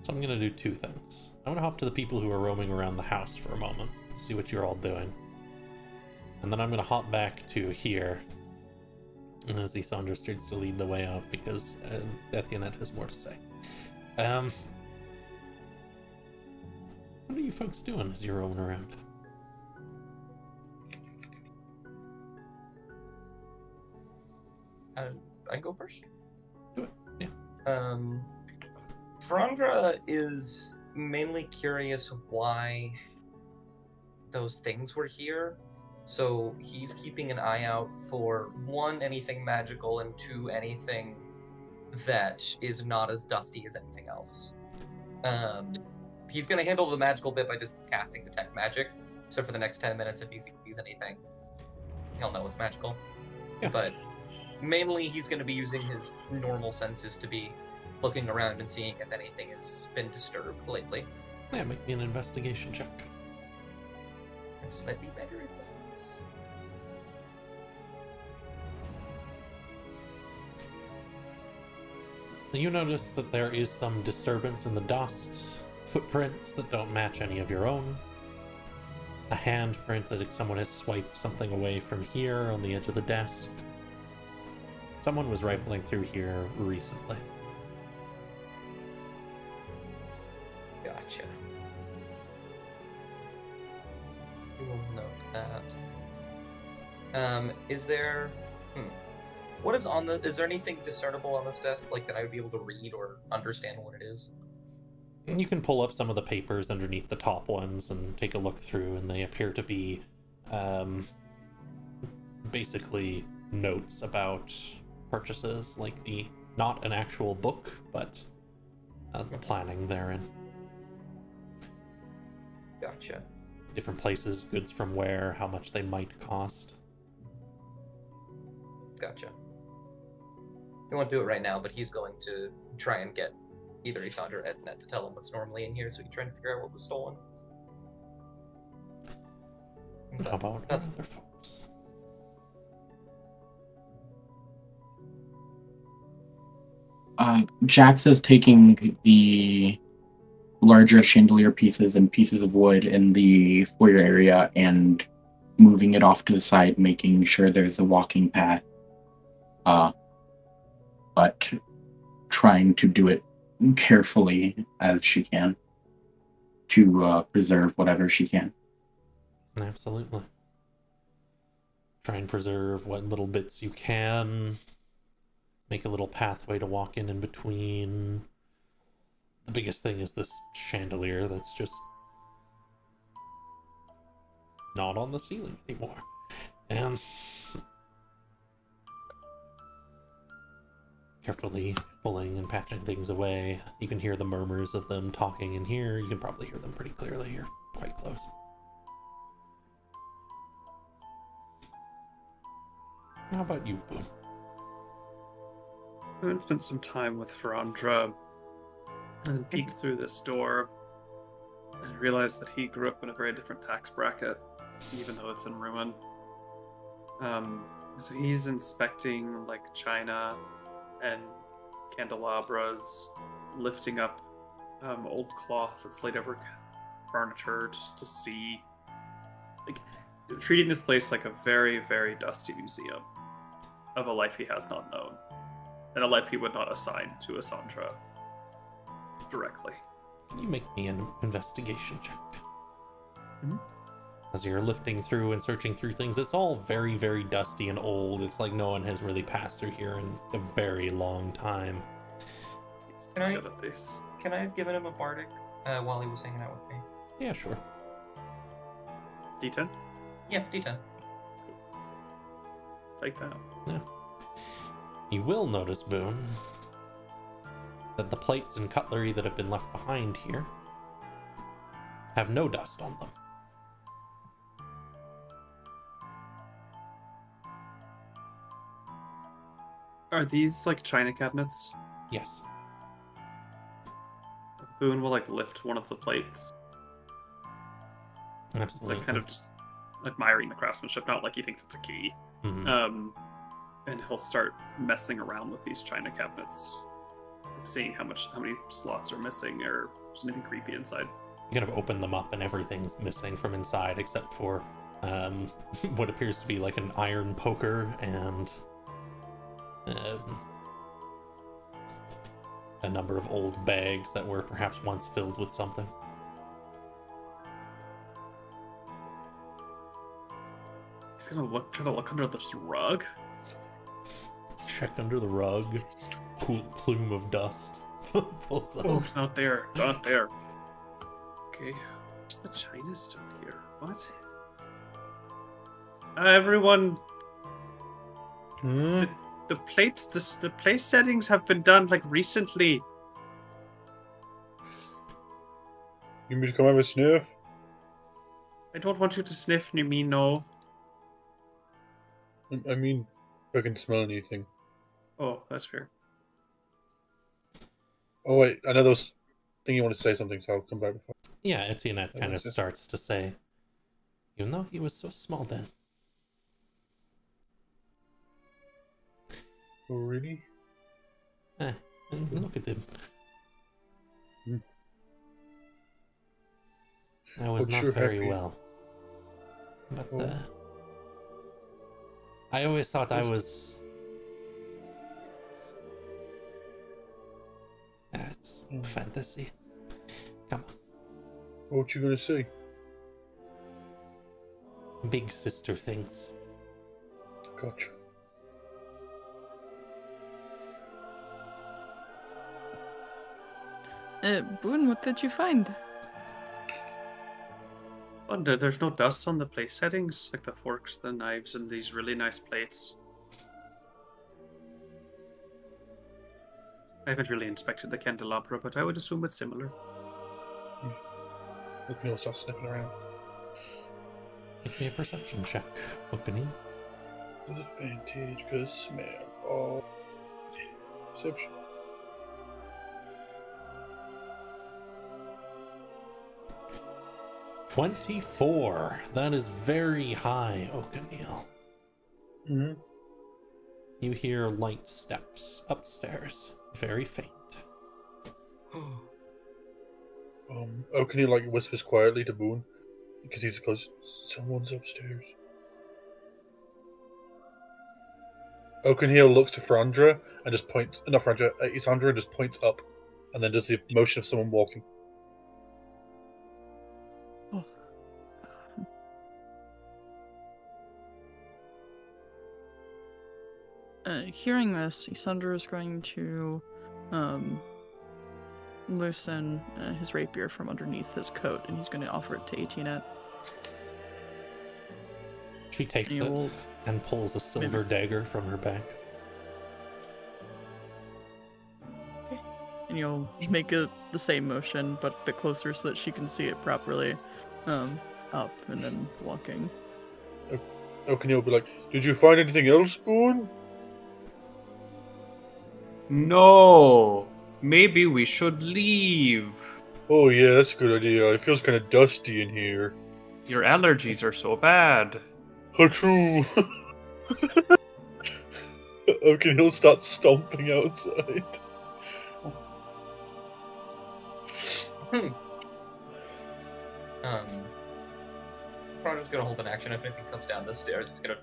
I'm gonna do two things. I'm gonna hop to the people who are roaming around the house for a moment, see what you're all doing. And then I'm gonna hop back to here. And as Ysandra starts to lead the way out, because Ettionette has more to say. What are you folks doing as you're roaming around? I go first? Do it, yeah. Ysandra is mainly curious why those things were here. So he's keeping an eye out for, one, anything magical, and two, anything that is not as dusty as anything else. He's going to handle the magical bit by just casting Detect Magic. So for the next 10 minutes, if he sees anything, he'll know it's magical. Yeah. But mainly he's going to be using his normal senses to be looking around and seeing if anything has been disturbed lately. Yeah, make me an investigation check. I'm slightly better at those. You notice that there is some disturbance in the dust, footprints that don't match any of your own. a handprint that someone has swiped something away from here on the edge of the desk. Someone was rifling through here recently. Gotcha. We will note that. Is there... What is on the... Is there anything discernible on this desk, like, that I would be able to read or understand what it is? You can pull up some of the papers underneath the top ones and take a look through, and they appear to be basically notes about purchases, like not an actual book, but the planning therein. Gotcha. Different places, goods from where, how much they might cost. Gotcha. He won't do it right now, but he's going to try and get either Ysandra or Ettionette to tell him what's normally in here, so he can try and figure out what was stolen. How about that's other folks? Jax is taking the larger chandelier pieces and pieces of wood in the foyer area and moving it off to the side, making sure there's a walking path. But trying to do it carefully as she can to preserve whatever she can. Absolutely. Try and preserve what little bits you can. Make a little pathway to walk in between. The biggest thing is this chandelier that's just not on the ceiling anymore. And carefully pulling and patching things away. You can hear the murmurs of them talking in here. You can probably hear them pretty clearly. You're quite close. How about you, Boone? I went and spent some time with Ysandra and peeked through this door and realized that he grew up in a very different tax bracket, even though it's in ruin. So he's inspecting like china and candelabras, lifting up old cloth that's laid over furniture just to see, like, treating this place like a very, very dusty museum of a life he has not known, and a life he would not assign to Ysandra directly. Can you make me an investigation check? Mm-hmm. As you're lifting through and searching through things, it's all very, very dusty and old. It's like no one has really passed through here in a very long time. Can I have given him a bardic while he was hanging out with me? Yeah, sure. D10? Yeah, D10. Take that. Yeah. You will notice, Boone, that the plates and cutlery that have been left behind here have no dust on them. Are these like china cabinets? Yes. Boone will like lift one of the plates. Absolutely. Like kind of just admiring the craftsmanship, not like he thinks it's a key. Mm-hmm. And he'll start messing around with these china cabinets, seeing how many slots are missing or there's anything creepy inside. You kind of open them up and everything's missing from inside except for what appears to be like an iron poker and a number of old bags that were perhaps once filled with something. He's gonna try to look under this rug. Check under the rug. Cool plume of dust. Pulls up. Oh, it's not there. Not there. Okay. What's the china still here? What? Everyone. The plates, the place settings have been done like recently. You mean to come have a sniff? I don't want you to sniff near me, no. I mean, if I can smell anything. Oh, that's fair. Oh wait, I know those thing you want to say something, so I'll come back before. Yeah, Ettionette kind of starts to say, even though he was so small then. Oh really? And look at him. I was I'm not sure very happy. well. But I always thought I was. It's fantasy. Come on. What you gonna say? Big sister things. Gotcha. Boone, what did you find? Wonder there's no dust on the place settings, like the forks, the knives, and these really nice plates. I haven't really inspected the candelabra, but I would assume it's similar. Okani will start sniffing around. Give me a perception check, Okani. With advantage, because smell. Oh, perception. $24. That is very high, Okani. Mm-hmm. You hear light steps upstairs, very faint. Okani like whispers quietly to Boone because he's close. Someone's upstairs. Okani looks to Ysandra and just points. Not Ysandra, Ysandra just points up, and then does the motion of someone walking. Hearing this, Ysandra is going to loosen his rapier from underneath his coat, and he's going to offer it to Ettionette. She takes it and pulls a silver dagger from her back. Okay. And you'll make the same motion, but a bit closer so that she can see it properly. Up and then walking. Okani will be like, "Did you find anything else, Boone?" No! Maybe we should leave. Oh yeah, that's a good idea. It feels kind of dusty in here. Your allergies are so bad. Oh, true. Okani will start stomping outside. Project's gonna hold an action. If anything comes down the stairs, it's gonna.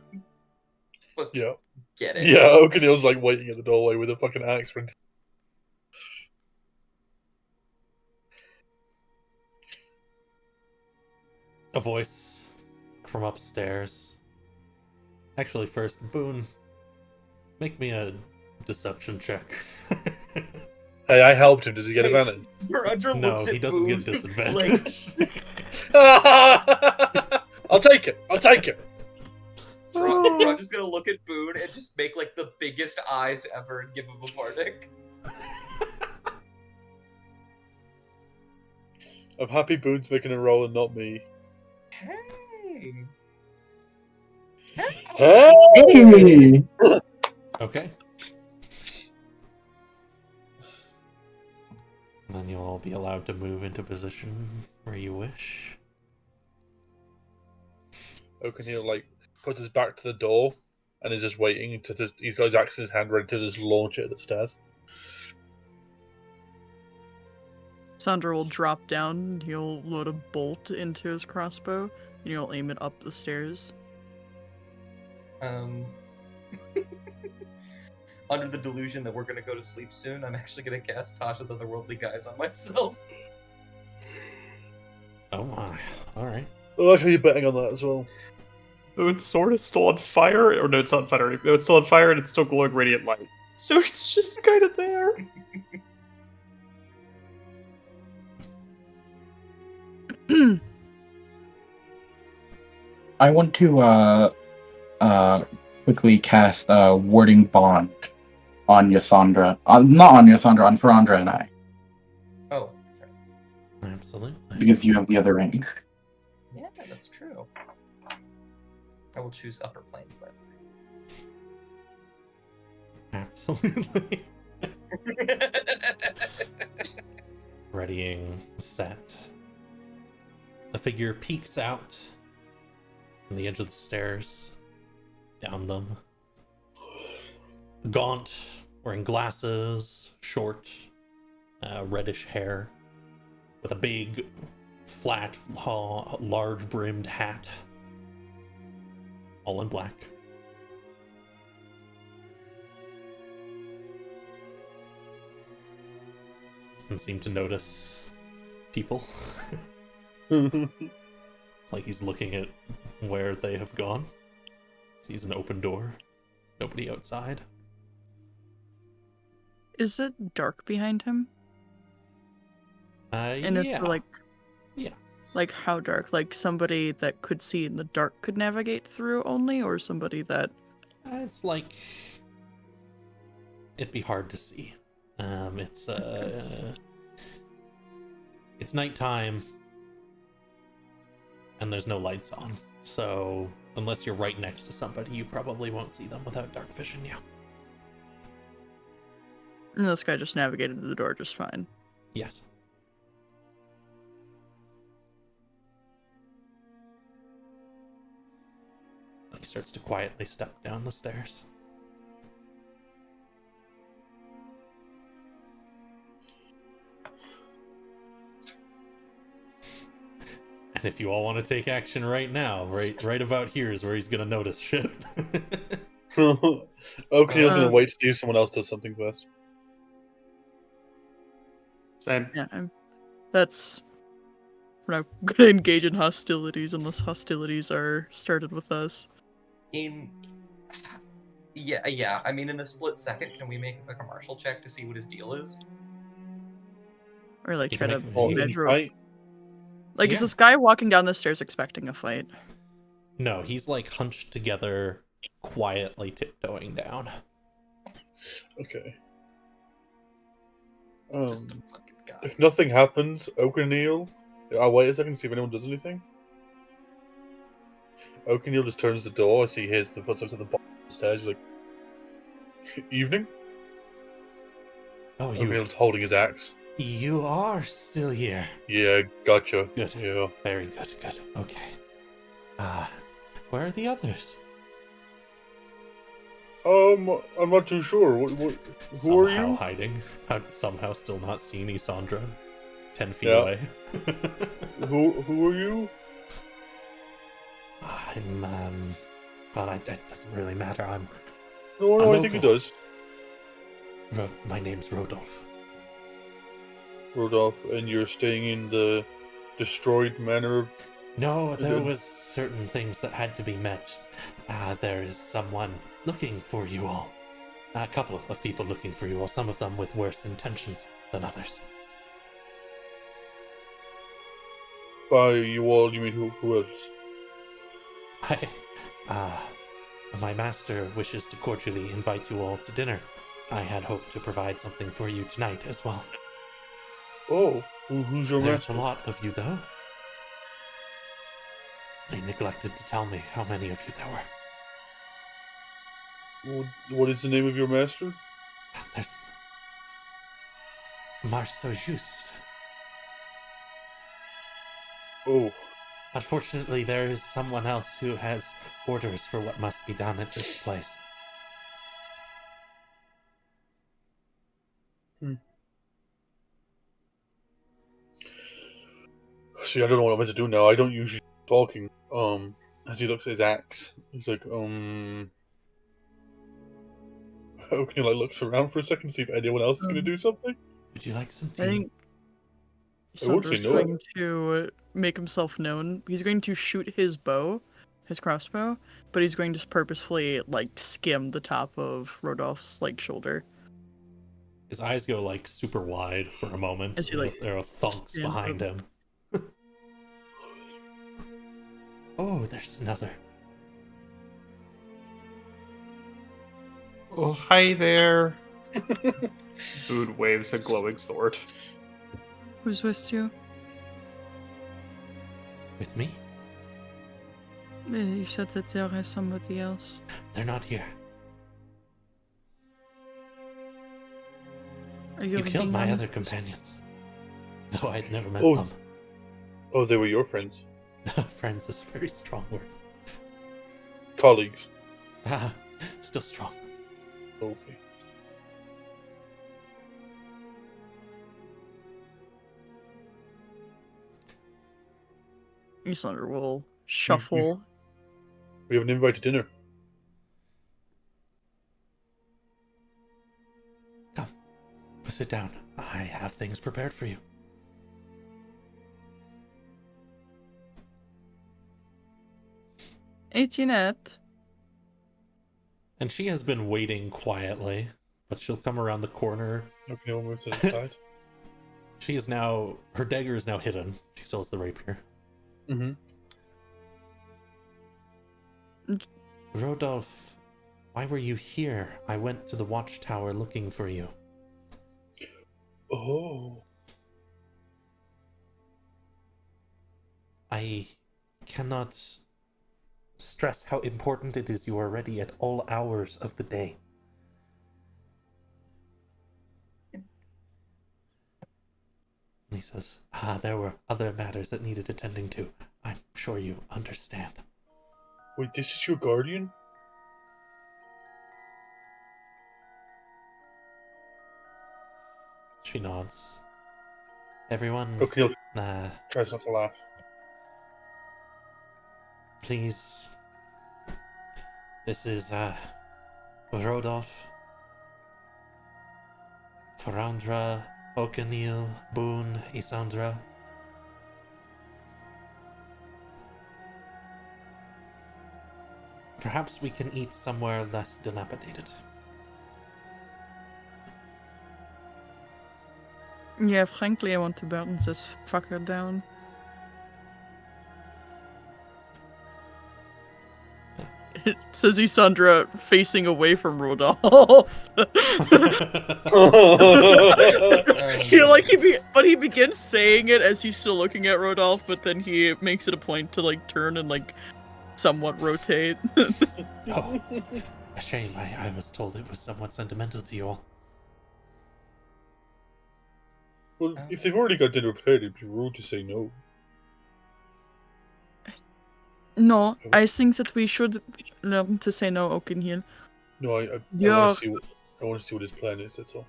Yeah. Get it. Yeah, Okani's like waiting at the doorway with a fucking axe for. A voice from upstairs. Actually, first, Boone, make me a deception check. Hey, I helped him. Does he get advantage? No, he doesn't get disadvantage. I'll take it. I'll take it. Roger's gonna look at Boone and just make like the biggest eyes ever and give him a Bardic. I'm happy Boone's making a roll and not me. Hey. Hey! Okay. And then you'll all be allowed to move into position where you wish. Okani like puts his back to the door and is just waiting he's got his axe in his hand ready to just launch it at the stairs. Ysandra will drop down, he'll load a bolt into his crossbow, and he'll aim it up the stairs. Under the delusion that we're gonna go to sleep soon, I'm actually gonna cast Tasha's Otherworldly Guise on myself. Oh my. Alright. I like how you're betting on that as well. Boone's sword is still on fire, or no, it's not on fire. No, it's still on fire, and it's still glowing radiant light. So it's just kind of there. I want to quickly cast Warding Bond on Ysandra. Not on Ysandra, on Ysandra and I. Oh, Absolutely. Because you have the other ring. yeah, that's true. I will choose upper planes, by the Absolutely. way. Readying, set. The figure peeks out from the edge of the stairs, down them. Gaunt, wearing glasses, short, reddish hair, with a big, flat, large-brimmed hat. all in black. Doesn't seem to notice people. It's like he's looking at where they have gone. Sees an open door. Nobody outside. Is it dark behind him? And Yeah. if like, Yeah. like how dark? Like somebody that could see in the dark could navigate through only, or somebody that? It's like it'd be hard to see. It's nighttime, and there's no lights on. So unless you're right next to somebody, you probably won't see them without dark vision. Yeah. And this guy just navigated to the door just fine. Yes. He starts to quietly step down the stairs. And if you all want to take action right now, right about here is where he's gonna notice shit. Okay, I was gonna wait to see if someone else does something first. Same. Yeah, that's. We're not gonna engage in hostilities unless hostilities are started with us. Yeah. I mean, in the split second, can we make like a martial check to see what his deal is? Or like You try can to make Oh, measure. insight? Like, Yeah. is this guy walking down the stairs expecting a fight? No, he's like hunched together, quietly tiptoeing down. Okay. Just a fucking guy. If nothing happens, O'Neil. I'll wait a second to see if anyone does anything. O'Neil just turns the door. I see the footsteps at the bottom of the stairs. He's like, "Evening." Oh, O'Neil's holding his axe. you are still here. Yeah, gotcha. Good. Yeah. Very good. Okay. Where are the others? I'm not too sure. Who are Somehow you? hiding. Somehow still not seeing Ysandra. 10 feet Yeah. away. Who are you? I'm, well, it doesn't really matter. No, I'm I think he local. does. My name's Rodolph. Rodolph, and you're staying in the destroyed manor. No, there Good. was certain things that had to be met. There is someone looking for you all. A couple of people looking for you all, some of them with worse intentions than others. By you all, you mean who else? My master wishes to cordially invite you all to dinner. I had hoped to provide something for you tonight as well. Oh, who's your There's master? a lot of you, though. They neglected to tell me how many of you there were. What is the name of your master? There's Marceau Juste. Oh, Unfortunately, there is someone else who has orders for what must be done at this place. see, I don't know what I'm meant to do now. I don't usually talking. As he looks at his axe, he's like, O'Neil like looks around for a second to see if anyone else is going to do something. Would you like some tea? I think I would say Ysandra's no. going to make himself known. He's going to shoot his crossbow, but he's going to purposefully like skim the top of Rodolph's like shoulder. His eyes go like super wide for a moment. As he, like, there are thunks stands behind up. him. Oh, there's another. Oh, hi there. Dude waves a glowing sword. Who's with you? With me? You said that there is somebody else. They're not here. Are You killed being my honest? other companions. Though I'd never met Oh. them. Oh, they were your friends, Friends is a very strong word. colleagues. Still strong. Okay. Ysandra will shuffle. We have an invite to dinner. Come, sit down. I have things prepared for you. Ettionette. And she has been waiting quietly, but she'll come around the corner. Okay, we'll move to the side. She is now, her dagger is now hidden. She still has the rapier. Mm-hmm. Rodolphe, why were you here? I went to the watchtower looking for you. Oh. I cannot stress how important it is you are ready at all hours of the day. And he says, there were other matters that needed attending to. I'm sure you understand. Wait, this is your guardian? She nods. Everyone, Okay, tries not to laugh. please. This is, Rodolphe, Ferrandra, O'Canil, Boone, Ysandra. Perhaps we can eat somewhere less dilapidated. Yeah, frankly, I want to burn this fucker down. It says Ysandra facing away from Rodolphe. He begins saying it as he's still looking at Rodolphe, but then he makes it a point to like turn and like somewhat rotate. Oh, a shame. I was told it was somewhat sentimental to you all. Well, if they've already got dinner prepared, it'd be rude to say no. No, I think that we should learn to say no, Oakenhill. No, I want to see what his plan is. That's all.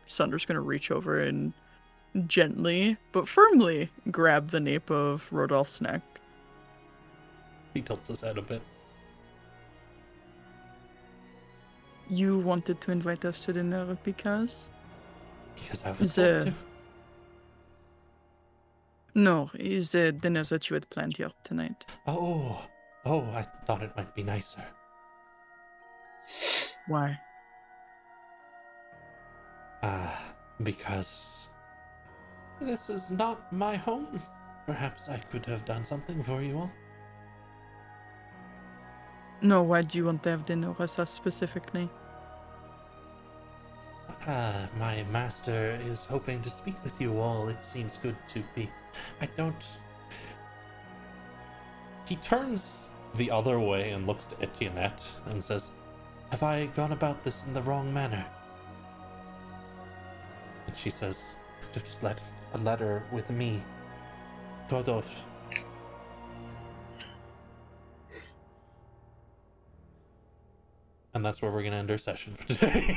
Ysandre's gonna reach over and gently but firmly grab the nape of Rodolphe's neck. He tilts his head a bit. You wanted to invite us to dinner because? Because I was told to. No, it's the dinner that you had planned here tonight. Oh, I thought it might be nicer. Why? Because this is not my home. Perhaps I could have done something for you all. No, why do you want to have dinner with us specifically? My master is hoping to speak with you all. It seems good to be. He turns the other way and looks to Ettionette and says, have I gone about this in the wrong manner? And she says, you could have just left a letter with me. Rodolphe. And that's where we're going to end our session for today.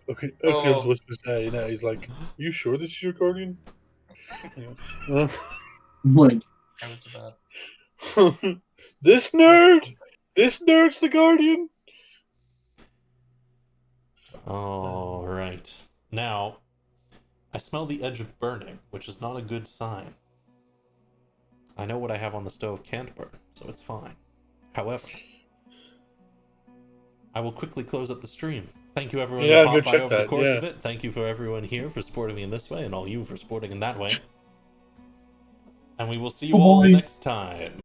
Okay, I was listening to say, he's like, are you sure this is your guardian? Like, I was about. This nerd! This nerd's the guardian! Alright. Now, I smell the edge of burning, which is not a good sign. I know what I have on the stove can't burn, so it's fine. However, I will quickly close up the stream. Thank you everyone who popped by over the course of it. Thank you for everyone here for supporting me in this way, and all you for supporting in that way. And we will see you all next time.